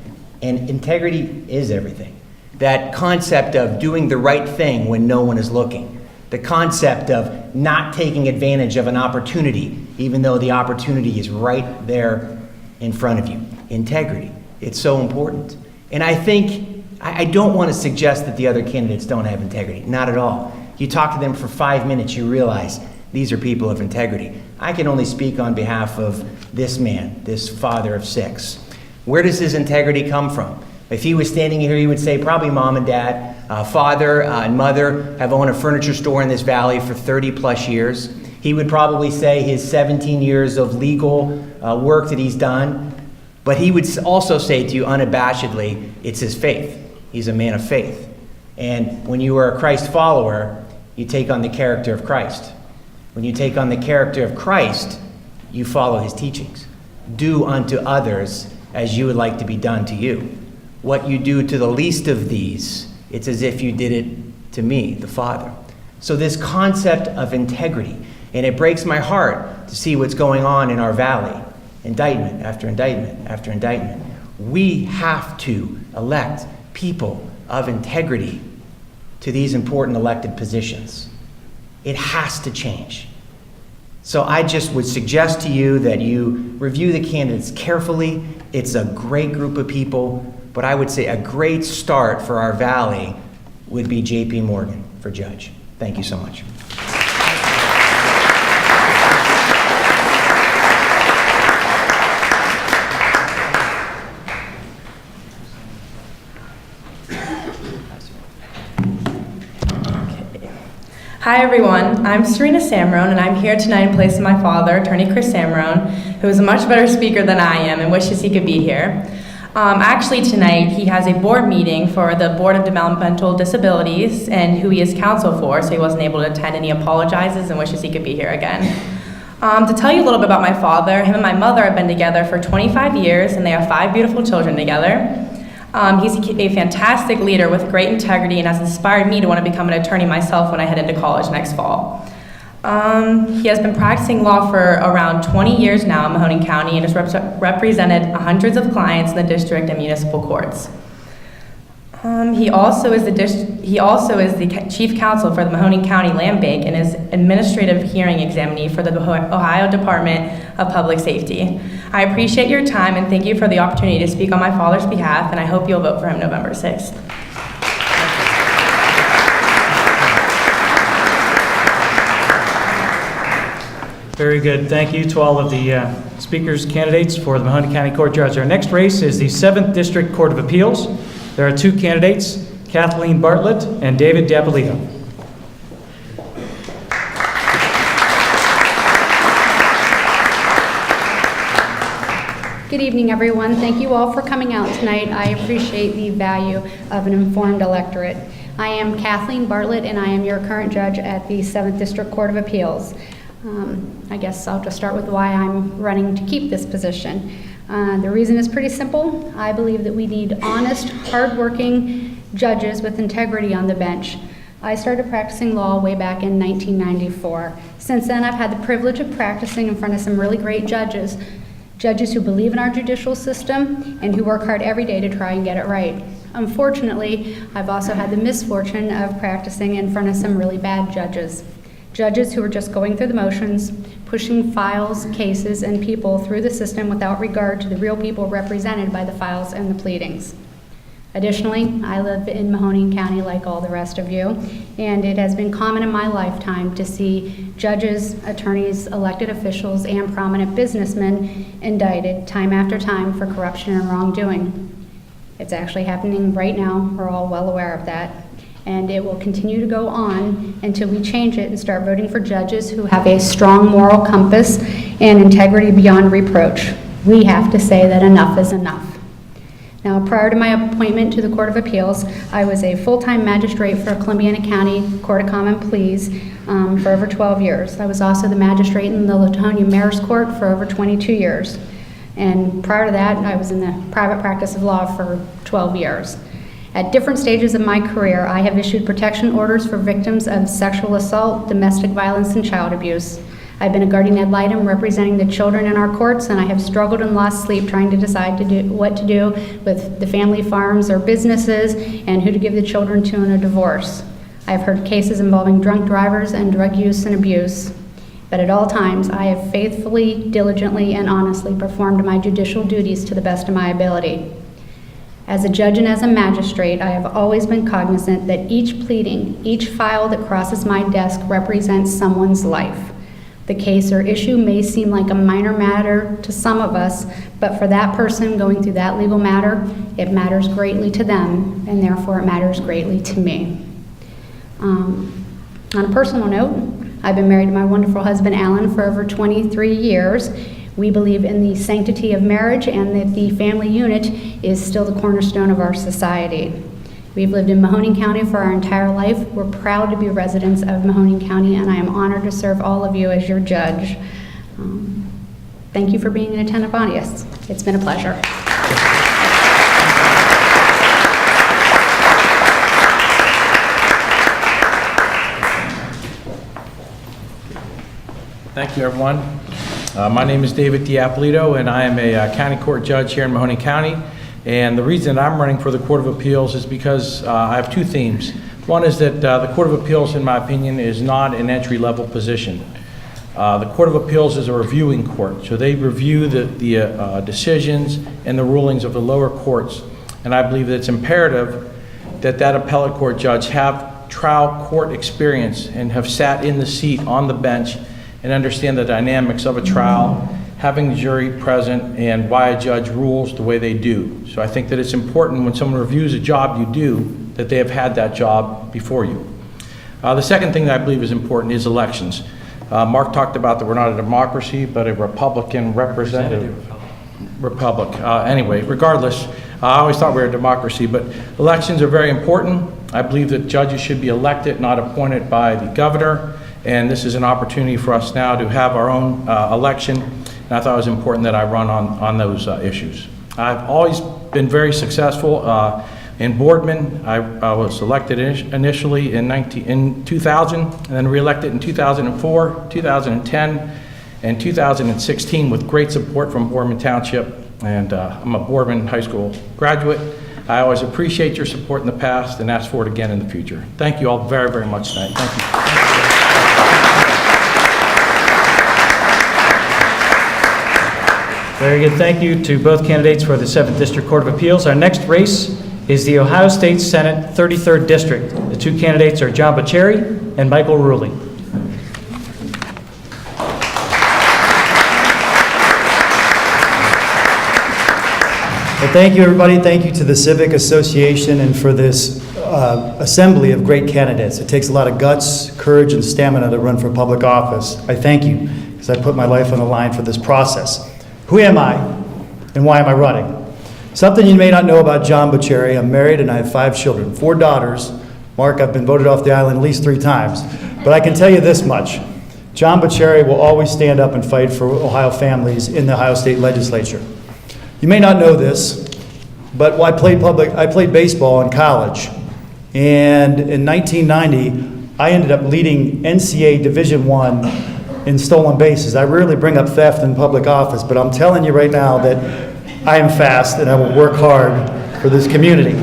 And integrity is everything. That concept of doing the right thing when no one is looking. The concept of not taking advantage of an opportunity, even though the opportunity is right there in front of you. Integrity. It's so important. And I don't want to suggest that the other candidates don't have integrity. Not at all. You talk to them for 5 minutes, you realize these are people of integrity. I can only speak on behalf of this man, this father of 6. Where does his integrity come from? If he was standing here, he would say probably mom and dad, father and mother have owned a furniture store in this valley for 30 plus years. He would probably say his 17 years of legal work that he's done. But he would also say to you unabashedly, it's his faith. He's a man of faith. And when you are a Christ follower, you take on the character of Christ. When you take on the character of Christ, you follow his teachings. Do unto others as you would like to be done to you. What you do to the least of these, it's as if you did it to me, the Father. So this concept of integrity, and it breaks my heart to see what's going on in our valley. Indictment after indictment after indictment. We have to elect people of integrity to these important elected positions. It has to change. So I just would suggest to you that you review the candidates carefully. It's a great group of people, but I would say a great start for our valley would be J.P. Morgan for judge. Thank you so much. Hi everyone, I'm Serena Samrone and I'm here tonight in place of my father, Attorney Chris Samrone, who is a much better speaker than I am and wishes he could be here. Actually tonight he has a board meeting for the Board of Developmental Disabilities and who he is counsel for, so he wasn't able to attend and he apologizes and wishes he could be here again. To tell you a little bit about my father, him and my mother have been together for 25 years and they have 5 beautiful children together. He's a fantastic leader with great integrity and has inspired me to want to become an attorney myself when I head into college next fall. He has been practicing law for around 20 years now in Mahoning County and has represented hundreds of clients in the district and municipal courts. He also is the chief counsel for the Mahoning County Land Bank and is administrative hearing examinee for the Ohio Department of Public Safety. I appreciate your time and thank you for the opportunity to speak on my father's behalf, and I hope you'll vote for him November 6th. Very good. Thank you to all of the speakers, candidates for the Mahoning County Court Judge. Our next race is the 7th District Court of Appeals. There are 2 candidates, Kathleen Bartlett and David D'Apolito. Good evening, everyone. Thank you all for coming out tonight. I appreciate the value of an informed electorate. I am Kathleen Bartlett, and I am your current judge at the 7th District Court of Appeals. I guess I'll just start with why I'm running to keep this position. The reason is pretty simple. I believe that we need honest, hardworking judges with integrity on the bench. I started practicing law way back in 1994. Since then, I've had the privilege of practicing in front of some really great judges who believe in our judicial system and who work hard every day to try and get it right. Unfortunately, I've also had the misfortune of practicing in front of some really bad judges. Judges who are just going through the motions, pushing files, cases, and people through the system without regard to the real people represented by the files and the pleadings. Additionally, I live in Mahoning County like all the rest of you, and it has been common in my lifetime to see judges, attorneys, elected officials, and prominent businessmen indicted time after time for corruption and wrongdoing. It's actually happening right now. We're all well aware of that. And it will continue to go on until we change it and start voting for judges who have a strong moral compass and integrity beyond reproach. We have to say that enough is enough. Now, prior to my appointment to the Court of Appeals, I was a full-time magistrate for Columbiana County Court of Common Pleas for over 12 years. I was also the magistrate in the Latonia Mayor's Court for over 22 years. And prior to that, I was in the private practice of law for 12 years. At different stages of my career, I have issued protection orders for victims of sexual assault, domestic violence, and child abuse. I've been a guardian ad litem representing the children in our courts, and I have struggled and lost sleep trying to decide what to do with the family farms or businesses and who to give the children to in a divorce. I've heard cases involving drunk drivers and drug use and abuse. But at all times, I have faithfully, diligently, and honestly performed my judicial duties to the best of my ability. As a judge and as a magistrate, I have always been cognizant that each pleading, each file that crosses my desk represents someone's life. The case or issue may seem like a minor matter to some of us, but for that person going through that legal matter, it matters greatly to them, and therefore it matters greatly to me. On a personal note, I've been married to my wonderful husband, Alan, for over 23 years. We believe in the sanctity of marriage and that the family unit is still the cornerstone of our society. We've lived in Mahoning County for our entire life. We're proud to be residents of Mahoning County, and I am honored to serve all of you as your judge. Thank you for being an attentive audience. It's been a pleasure. Thank you, everyone. My name is David Diapolito, and I am a county court judge here in Mahoning County. And the reason I'm running for the Court of Appeals is because I have two themes. One is that the Court of Appeals, in my opinion, is not an entry-level position. The Court of Appeals is a reviewing court, so they review the decisions and the rulings of the lower courts. And I believe that it's imperative that that appellate court judge have trial court experience and have sat in the seat on the bench and understand the dynamics of a trial, having the jury present, and why a judge rules the way they do. So I think that it's important when someone reviews a job you do, that they have had that job before you. The second thing that I believe is important is elections. Mark talked about that we're not a democracy, but a Republican representative republic. Anyway, regardless, I always thought we were a democracy, but elections are very important. I believe that judges should be elected, not appointed by the governor. And this is an opportunity for us now to have our own election. And I thought it was important that I run on those issues. I've always been very successful in Boardman. I was elected initially in 2000, and then reelected in 2004, 2010, and 2016 with great support from Boardman Township. And I'm a Boardman High School graduate. I always appreciate your support in the past and ask for it again in the future. Thank you all very, very much tonight. Thank you. Very good. Thank you to both candidates for the 7th District Court of Appeals. Our next race is the Ohio State Senate 33rd District. The two candidates are John Bocheri and Michael Ruley. Well, thank you, everybody. Thank you to the Civic Association and for this assembly of great candidates. It takes a lot of guts, courage, and stamina to run for public office. I thank you because I put my life on the line for this process. Who am I, and why am I running? Something you may not know about John Bocheri: I'm married and I have 5 children, 4 daughters. Mark, I've been voted off the island at least 3 times. But I can tell you this much: John Bocheri will always stand up and fight for Ohio families in the Ohio State Legislature. You may not know this, but I played baseball in college. And in 1990, I ended up leading NCAA Division I in stolen bases. I rarely bring up theft in public office, but I'm telling you right now that I am fast and I will work hard for this community.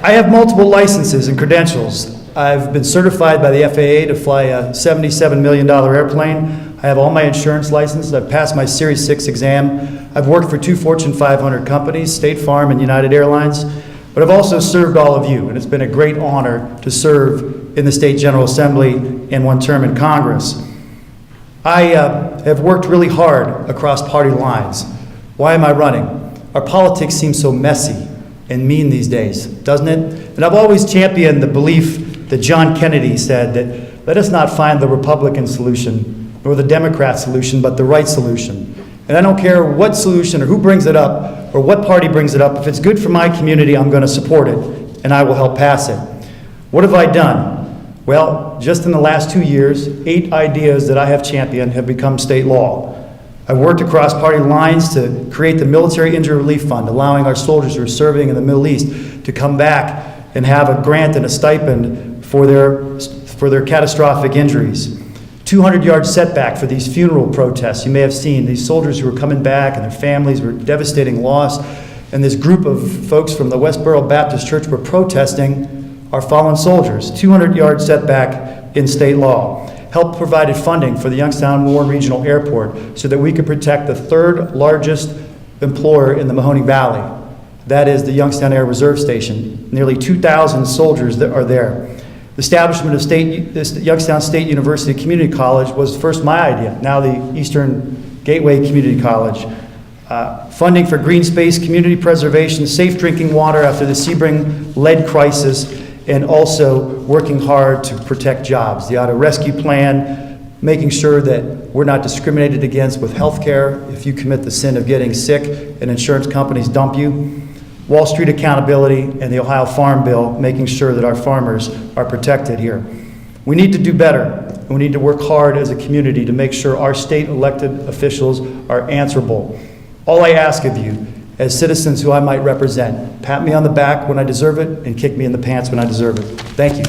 I have multiple licenses and credentials. I've been certified by the FAA to fly a $77 million airplane. I have all my insurance licenses. I've passed my Series 6 exam. I've worked for 2 Fortune 500 companies, State Farm and United Airlines. But I've also served all of you, and it's been a great honor to serve in the State General Assembly and 1 term in Congress. I have worked really hard across party lines. Why am I running? Our politics seems so messy and mean these days, doesn't it? And I've always championed the belief that John Kennedy said that let us not find the Republican solution nor the Democrat solution, but the right solution. And I don't care what solution or who brings it up or what party brings it up. If it's good for my community, I'm going to support it, and I will help pass it. What have I done? Well, just in the last 2 years, 8 ideas that I have championed have become state law. I've worked across party lines to create the Military Injury Relief Fund, allowing our soldiers who are serving in the Middle East to come back and have a grant and a stipend for their catastrophic injuries. 200-yard setback for these funeral protests. You may have seen these soldiers who were coming back and their families were devastating loss. And this group of folks from the Westboro Baptist Church were protesting our fallen soldiers. 200-yard setback in state law. Help provided funding for the Youngstown Warren Regional Airport so that we could protect the 3rd largest employer in the Mahoning Valley. That is the Youngstown Air Reserve Station. Nearly 2,000 soldiers that are there. The establishment of this Youngstown State University Community College was first my idea, now the Eastern Gateway Community College. Funding for green space, community preservation, safe drinking water after the Sebring lead crisis, and also working hard to protect jobs. The auto rescue plan, making sure that we're not discriminated against with health care if you commit the sin of getting sick and insurance companies dump you. Wall Street accountability and the Ohio Farm Bill, making sure that our farmers are protected here. We need to do better, and we need to work hard as a community to make sure our state elected officials are answerable. All I ask of you, as citizens who I might represent, pat me on the back when I deserve it and kick me in the pants when I deserve it. Thank you.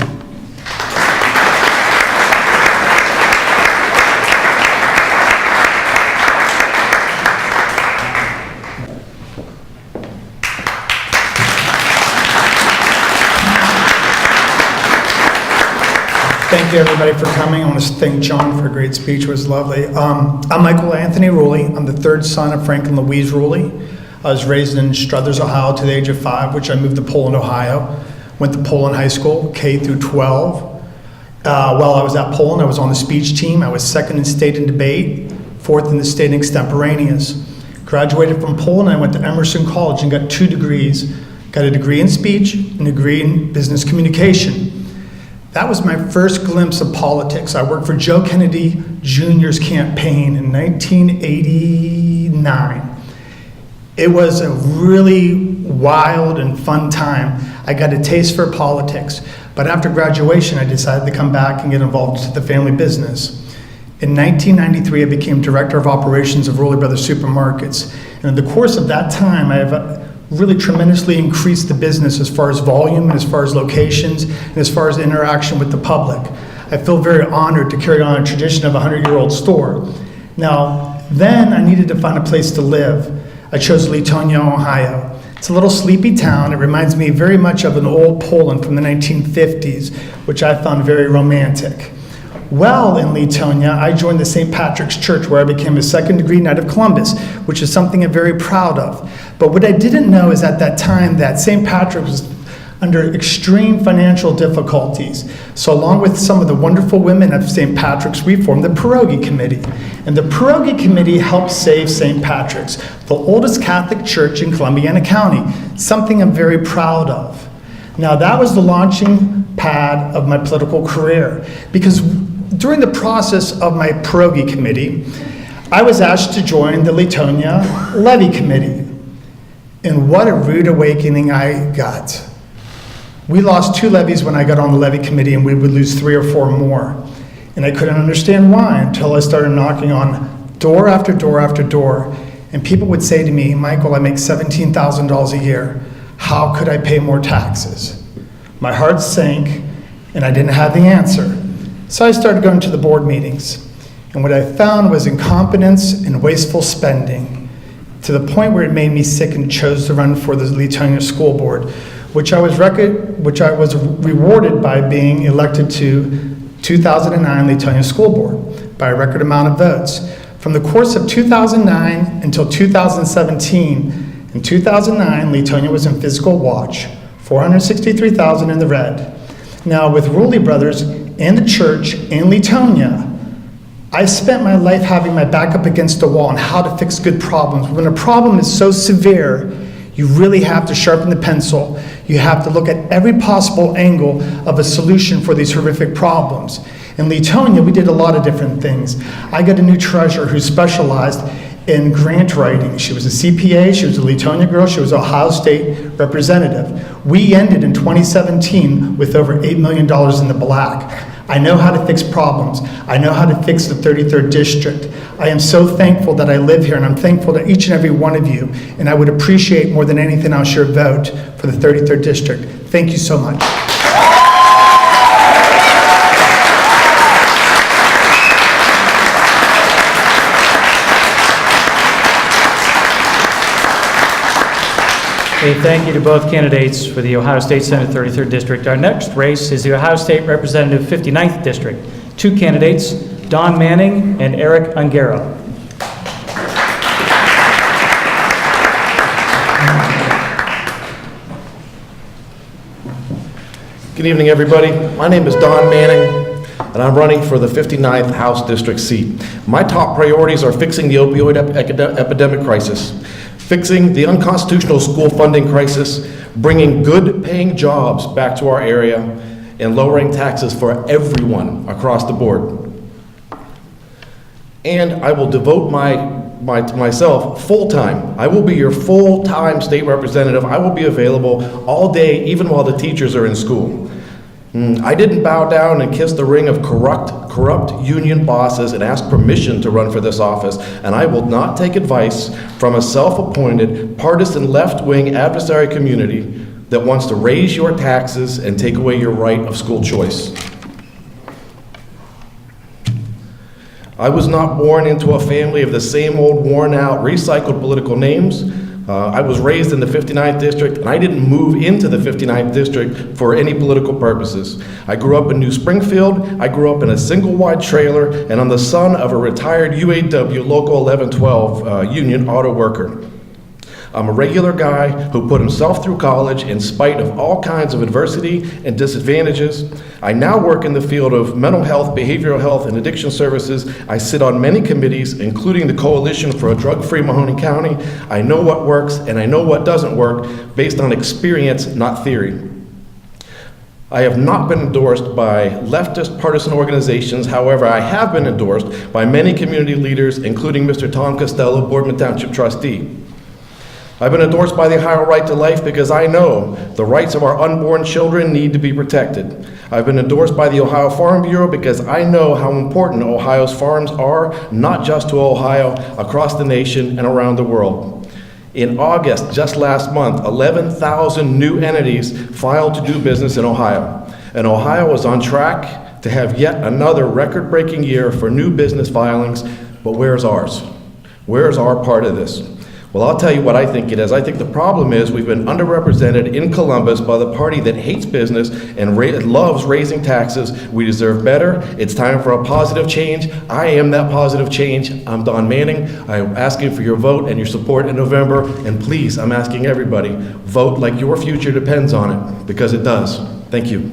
Thank you, everybody, for coming. I want to thank John for a great speech. It was lovely. I'm Michael Anthony Ruley. I'm the 3rd son of Frank and Louise Ruley. I was raised in Struthers, Ohio to the age of 5, which I moved to Poland, Ohio. Went to Poland High School, K through 12. While I was at Poland, I was on the speech team. I was 2nd in state in debate, 4th in the state in extemporaneous. Graduated from Poland, I went to Emerson College and got 2 degrees. Got a degree in speech and a degree in business communication. That was my first glimpse of politics. I worked for Joe Kennedy Jr.'s campaign in 1989. It was a really wild and fun time. I got a taste for politics, but after graduation, I decided to come back and get involved in the family business. In 1993, I became director of operations of Rowley Brothers Supermarkets, and in the course of that time, I have really tremendously increased the business as far as volume, and as far as locations, and as far as interaction with the public. I feel very honored to carry on a tradition of a 100-year-old store. Now, then I needed to find a place to live. I chose Leetonia, Ohio. It's a little sleepy town. It reminds me very much of an old Poland from the 1950s, which I found very romantic. Well, in Leetonia, I joined the St. Patrick's Church, where I became a 2nd-degree Knight of Columbus, which is something I'm very proud of. But what I didn't know is at that time that St. Patrick was under extreme financial difficulties. So along with some of the wonderful women of St. Patrick's, we formed the Pierogi Committee. And the Pierogi Committee helped save St. Patrick's, the oldest Catholic church in Columbiana County, something I'm very proud of. Now, that was the launching pad of my political career, because during the process of my Pierogi Committee, I was asked to join the Leetonia Levy Committee. And what a rude awakening I got. We lost 2 levies when I got on the levy committee, and we would lose 3 or 4 more. And I couldn't understand why until I started knocking on door after door after door. And people would say to me, Michael, I make $17,000 a year. How could I pay more taxes? My heart sank, and I didn't have the answer. So I started going to the board meetings. And what I found was incompetence and wasteful spending, to the point where it made me sick and chose to run for the Leetonia School Board, which I was rewarded by being elected to 2009 Leetonia School Board by a record amount of votes. From the course of 2009 until 2017, in 2009, Leetonia was in physical watch, 463,000 in the red. Now, with Rulli Brothers and the church in Leetonia, I spent my life having my back up against the wall on how to fix good problems. When a problem is so severe, you really have to sharpen the pencil. You have to look at every possible angle of a solution for these horrific problems. In Leetonia, we did a lot of different things. I got a new treasurer who specialized in grant writing. She was a CPA, she was a Leetonia girl, she was an Ohio State representative. We ended in 2017 with over $8 million in the black. I know how to fix problems. I know how to fix the 33rd District. I am so thankful that I live here, and I'm thankful to each and every one of you, and I would appreciate more than anything else your vote for the 33rd District. Thank you so much. Okay, thank you to both candidates for the Ohio State Senate 33rd District. Our next race is the Ohio State Representative 59th District. Two candidates, Don Manning and Eric Ungaro. Good evening, everybody. My name is Don Manning, and I'm running for the 59th House District seat. My top priorities are fixing the opioid epidemic crisis, fixing the unconstitutional school funding crisis, bringing good-paying jobs back to our area, and lowering taxes for everyone across the board. And I will devote myself full-time. I will be your full-time state representative. I will be available all day, even while the teachers are in school. I didn't bow down and kiss the ring of corrupt union bosses and ask permission to run for this office, and I will not take advice from a self-appointed, partisan left-wing adversary community that wants to raise your taxes and take away your right of school choice. I was not born into a family of the same old worn-out, recycled political names. I was raised in the 59th District, and I didn't move into the 59th District for any political purposes. I grew up in New Springfield. I grew up in a single-wide trailer, and I'm the son of a retired UAW Local 1112 union auto worker. I'm a regular guy who put himself through college in spite of all kinds of adversity and disadvantages. I now work in the field of mental health, behavioral health, and addiction services. I sit on many committees, including the Coalition for a Drug-Free Mahoning County. I know what works and I know what doesn't work based on experience, not theory. I have not been endorsed by leftist partisan organizations. However, I have been endorsed by many community leaders, including Mr. Tom Costello, Boardman Township trustee. I've been endorsed by the Ohio Right to Life because I know the rights of our unborn children need to be protected. I've been endorsed by the Ohio Farm Bureau because I know how important Ohio's farms are, not just to Ohio, across the nation and around the world. In August, just last month, 11,000 new entities filed to do business in Ohio. And Ohio is on track to have yet another record-breaking year for new business filings, but where's ours? Where's our part of this? Well, I'll tell you what I think it is. I think the problem is we've been underrepresented in Columbus by the party that hates business and loves raising taxes. We deserve better. It's time for a positive change. I am that positive change. I'm Don Manning. I'm asking for your vote and your support in November. And please, I'm asking everybody, vote like your future depends on it, because it does. Thank you.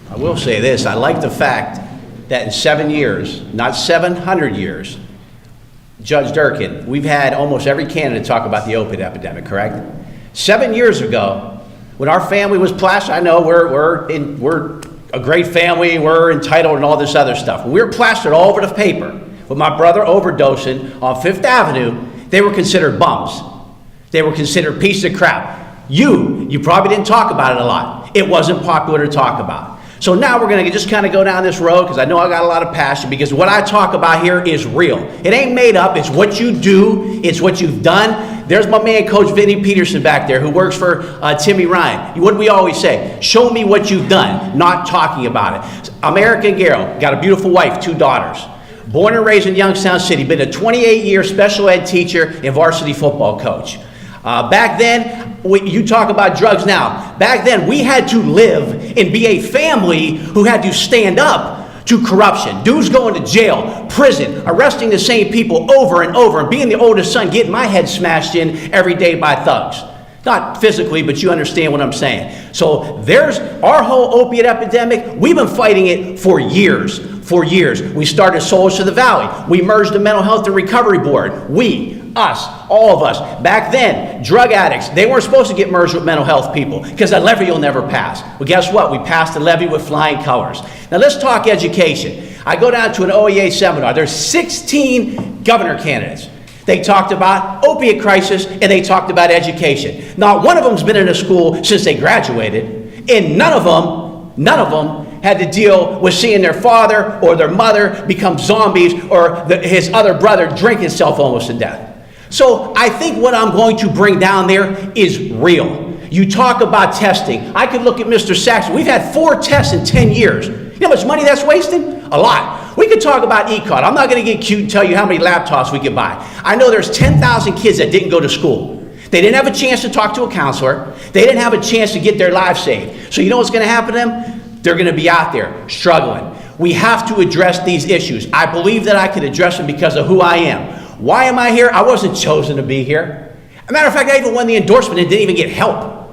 I will say this, I like the fact that in 7 years, not 700 years, Judge Durkin, we've had almost every candidate talk about the opioid epidemic, correct? 7 years ago, when our family was plastered, I know we're a great family, we're entitled and all this other stuff. When we were plastered all over the paper with my brother overdosing on 5th Avenue, they were considered bums. They were considered pieces of crap. You probably didn't talk about it a lot. It wasn't popular to talk about. So now we're going to just kind of go down this road, because I know I got a lot of passion, because what I talk about here is real. It ain't made up. It's what you do. It's what you've done. There's my man, Coach Vinny Peterson back there, who works for Timmy Ryan. What do we always say? Show me what you've done, not talking about it. I'm Eric Ungaro, got a beautiful wife, 2 daughters. born and raised in Youngstown City, been a 28-year special ed teacher and varsity football coach. Back then, you talk about drugs now. Back then, we had to live and be a family who had to stand up to corruption. Dudes going to jail, prison, arresting the same people over and over, and being the oldest son, getting my head smashed in every day by thugs. Not physically, but you understand what I'm saying. So there's our whole opiate epidemic. We've been fighting it for years. For years. We started Souls to the Valley. We merged the Mental Health and Recovery Board. Us, all of us. Back then, drug addicts, they weren't supposed to get merged with mental health people because that levy will never pass. Well, guess what? We passed the levy with flying colors. Now let's talk education. I go down to an OEA seminar. There's 16 governor candidates. They talked about opiate crisis and they talked about education. Not one of them's been in a school since they graduated, and none of them had to deal with seeing their father or their mother become zombies or his other brother drink himself almost to death. So I think what I'm going to bring down there is real. You talk about testing. I could look at Mr. Saxon. We've had 4 tests in 10 years. You know how much money that's wasting? A lot. We could talk about ECOT. I'm not going to get cute and tell you how many laptops we could buy. I know there's 10,000 kids that didn't go to school. They didn't have a chance to talk to a counselor. They didn't have a chance to get their lives saved. So you know what's going to happen to them? They're going to be out there struggling. We have to address these issues. I believe that I could address them because of who I am. Why am I here? I wasn't chosen to be here. As a matter of fact, I even won the endorsement and didn't even get help.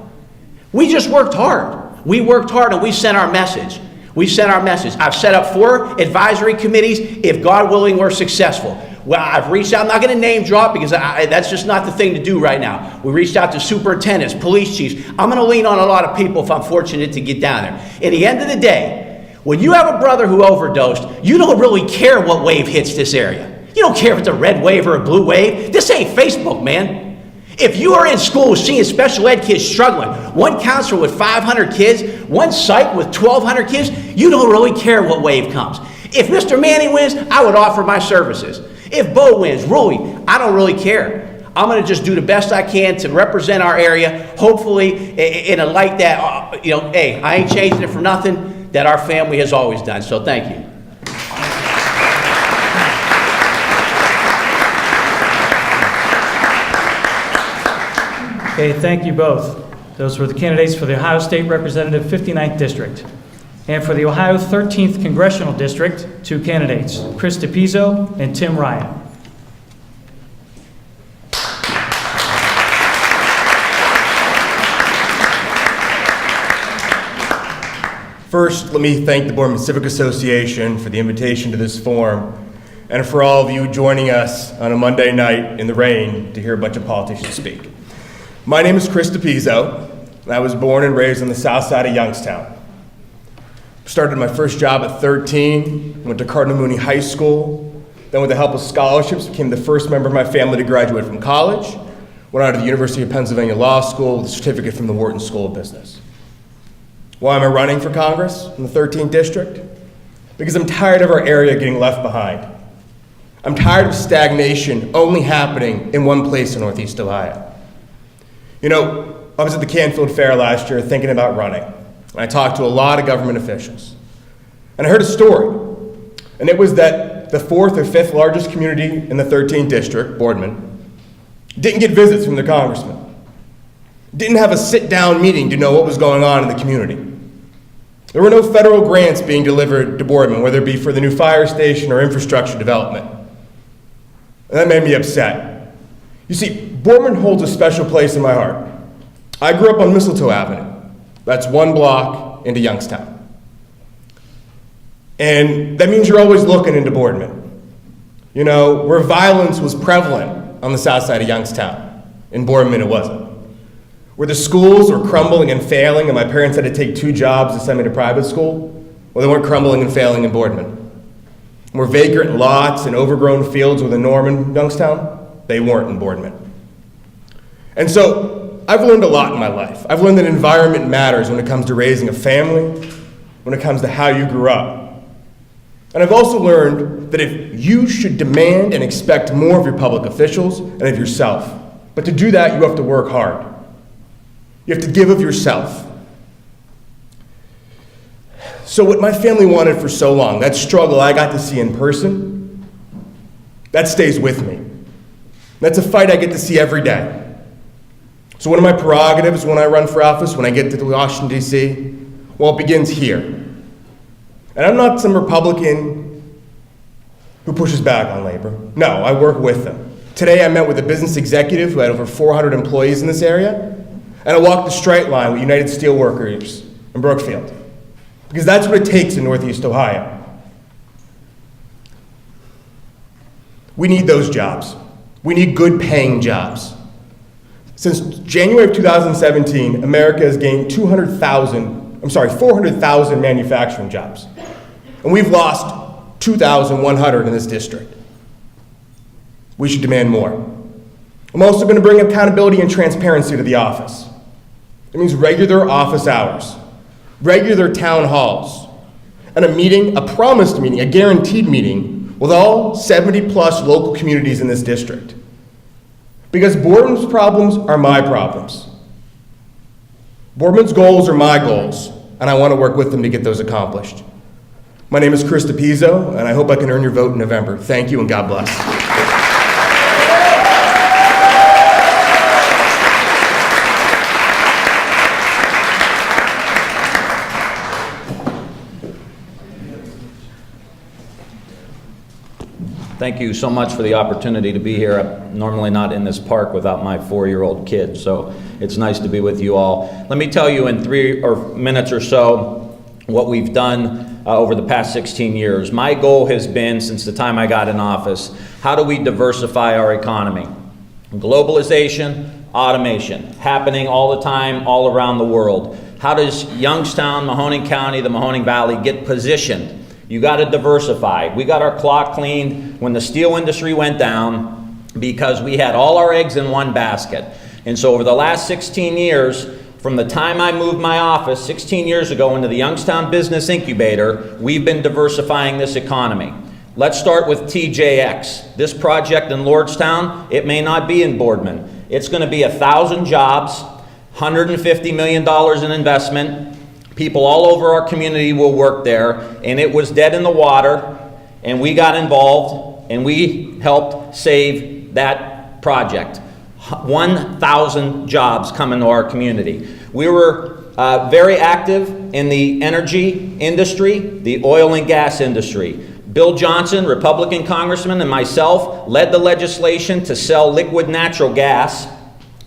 We just worked hard. We worked hard and we sent our message. We sent our message. I've set up 4 advisory committees. If God willing, we're successful. Well, I've reached out. I'm not going to name drop because that's just not the thing to do right now. We reached out to superintendents, police chiefs. I'm going to lean on a lot of people if I'm fortunate to get down there. At the end of the day, when you have a brother who overdosed, you don't really care what wave hits this area. You don't care if it's a red wave or a blue wave. This ain't Facebook, man. If you are in school seeing special ed kids struggling, one counselor with 500 kids, one psych with 1,200 kids, you don't really care what wave comes. If Mr. Manning wins, I would offer my services. If Bo wins, really, I don't really care. I'm going to just do the best I can to represent our area, hopefully in a light that, hey, I ain't changing it for nothing, that our family has always done. So thank you. Okay, thank you both. Those were the candidates for the Ohio State Representative 59th District. And for the Ohio 13th Congressional District, 2 candidates, Chris DePizzo and Tim Ryan. First, let me thank the Boardman Civic Association for the invitation to this forum and for all of you joining us on a Monday night in the rain to hear a bunch of politicians speak. My name is Chris DePizzo, and I was born and raised on the south side of Youngstown. Started my first job at 13, went to Cardinal Mooney High School, then with the help of scholarships became the first member of my family to graduate from college, went on to the University of Pennsylvania Law School with a certificate from the Wharton School of Business. Why am I running for Congress in the 13th District? Because I'm tired of our area getting left behind. I'm tired of stagnation only happening in one place in Northeast Ohio. You know, I was at the Canfield Fair last year thinking about running, and I talked to a lot of government officials. And I heard a story, and it was that the 4th or 5th largest community in the 13th District, Boardman, didn't get visits from their congressman, didn't have a sit-down meeting to know what was going on in the community. There were no federal grants being delivered to Boardman, whether it be for the new fire station or infrastructure development. And that made me upset. You see, Boardman holds a special place in my heart. I grew up on Mistletoe Avenue. That's 1 block into Youngstown. And that means you're always looking into Boardman. You know, where violence was prevalent on the south side of Youngstown, in Boardman it wasn't. Where the schools were crumbling and failing and my parents had to take 2 jobs to send me to private school, well, they weren't crumbling and failing in Boardman. Where vagrant lots and overgrown fields were the norm in Youngstown, they weren't in Boardman. And so I've learned a lot in my life. I've learned that environment matters when it comes to raising a family, when it comes to how you grew up. And I've also learned that if you should demand and expect more of your public officials and of yourself, but to do that, you have to work hard. You have to give of yourself. So what my family wanted for so long, that struggle I got to see in person, That stays with me. That's a fight I get to see every day. So one of my prerogatives when I run for office, when I get to Washington, D.C., well, it begins here. And I'm not some Republican who pushes back on labor. No, I work with them. Today I met with a business executive who had over 400 employees in this area, and I walked the straight line with United Steelworkers in Brookfield, because that's what it takes in Northeast Ohio. We need those jobs. We need good paying jobs. Since January of 2017, America has gained 400,000 manufacturing jobs. And we've lost 2,100 in this district. We should demand more. I'm also going to bring accountability and transparency to the office. It means regular office hours, regular town halls, and a promised meeting, a guaranteed meeting with all 70-plus local communities in this district. Because Boardman's problems are my problems. Boardman's goals are my goals, and I want to work with them to get those accomplished. My name is Chris DePizzo, and I hope I can earn your vote in November. Thank you, and God bless. Thank you so much for the opportunity to be here. I'm normally not in this park without my 4-year-old kid, so it's nice to be with you all. Let me tell you in 3 minutes or so what we've done over the past 16 years. My goal has been, since the time I got in office, how do we diversify our economy? Globalization, automation, happening all the time, all around the world. How does Youngstown, Mahoning County, the Mahoning Valley get positioned? You got to diversify. We got our clock cleaned when the steel industry went down because we had all our eggs in one basket. And so over the last 16 years, from the time I moved my office 16 years ago into the Youngstown Business Incubator, we've been diversifying this economy. Let's start with TJX. This project in Lordstown, it may not be in Boardman. It's going to be 1,000 jobs, $150 million in investment. People all over our community will work there, and it was dead in the water, and we got involved, and we helped save that project. 1,000 jobs coming to our community. We were very active in the energy industry, the oil and gas industry. Bill Johnson, Republican congressman, and myself led the legislation to sell liquid natural gas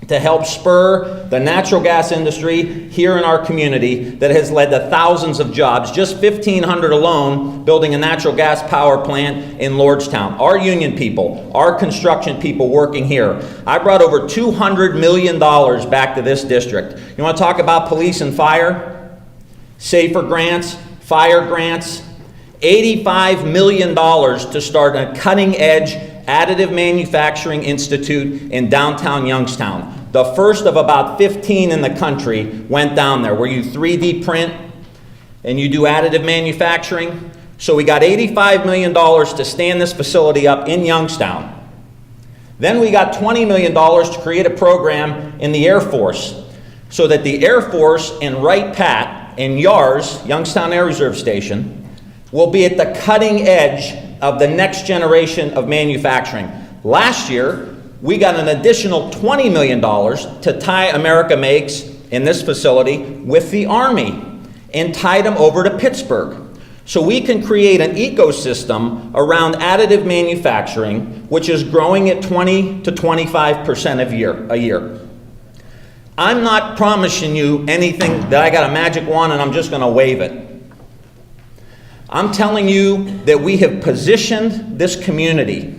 to help spur the natural gas industry here in our community that has led to thousands of jobs, just 1,500 alone, building a natural gas power plant in Lordstown. Our union people, our construction people working here. I brought over $200 million back to this district. You want to talk about police and fire? Safer grants, fire grants, $85 million to start a cutting-edge additive manufacturing institute in downtown Youngstown. The first of about 15 in the country went down there, where you 3D print and you do additive manufacturing. So we got $85 million to stand this facility up in Youngstown. Then we got $20 million to create a program in the Air Force so that the Air Force in Wright-Patt and YARS, Youngstown Air Reserve Station, will be at the cutting edge of the next generation of manufacturing. Last year, we got an additional $20 million to tie America Makes in this facility with the Army and tied them over to Pittsburgh. So we can create an ecosystem around additive manufacturing, which is growing at 20 to 25% a year. I'm not promising you anything that I got a magic wand and I'm just going to wave it. I'm telling you that we have positioned this community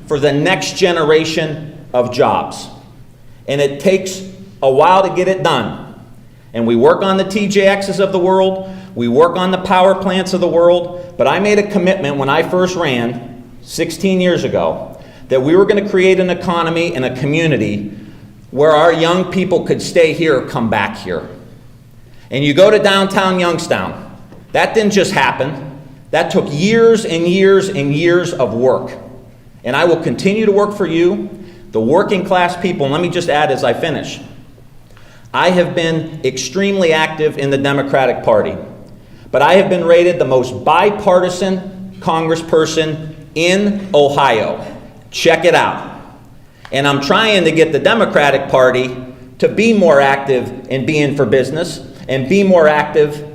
for the next generation of jobs. And it takes a while to get it done. And we work on the TJXs of the world, we work on the power plants of the world, but I made a commitment when I first ran 16 years ago that we were going to create an economy and a community where our young people could stay here or come back here. And you go to downtown Youngstown. That didn't just happen. That took years and years and years of work. And I will continue to work for you, the working class people. And let me just add as I finish. I have been extremely active in the Democratic Party, but I have been rated the most bipartisan congressperson in Ohio. Check it out. And I'm trying to get the Democratic Party to be more active in being for business and be more active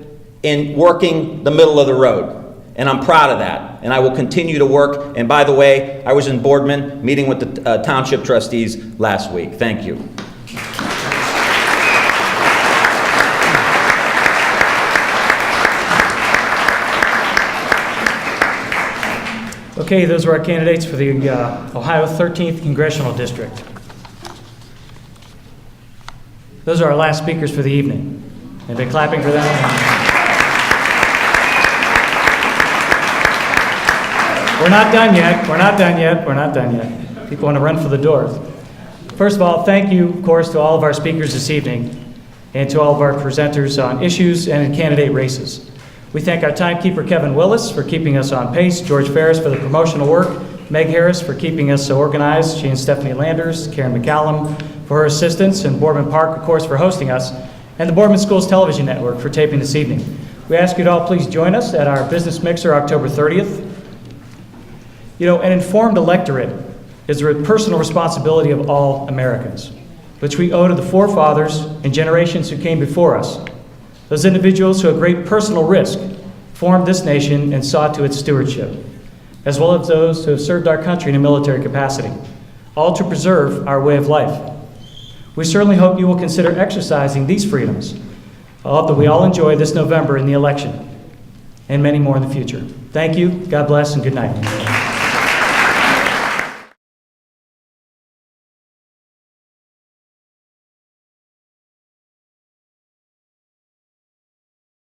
in working the middle of the road. And I'm proud of that. And I will continue to work. And by the way, I was in Boardman meeting with the township trustees last week. Thank you. Okay, those are our candidates for the Ohio 13th Congressional District. Those are our last speakers for the evening. Anybody clapping for them? We're not done yet. We're not done yet. We're not done yet. People want to run for the doors. First of all, thank you, of course, to all of our speakers this evening and to all of our presenters on issues and in candidate races. We thank our timekeeper, Kevin Willis, for keeping us on pace, George Ferris for the promotional work, Meg Harris for keeping us so organized, she and Stephanie Landers, Karen McCallum for her assistance, and Boardman Park, of course, for hosting us, and the Boardman Schools Television Network for taping this evening. We ask you to all please join us at our Business Mixer October 30th. You know, an informed electorate is the personal responsibility of all Americans, which we owe to the forefathers and generations who came before us. Those individuals who at great personal risk formed this nation and saw to its stewardship, as well as those who have served our country in a military capacity, all to preserve our way of life. We certainly hope you will consider exercising these freedoms that we all enjoy this November in the election, and many more in the future. Thank you, God bless, and good night.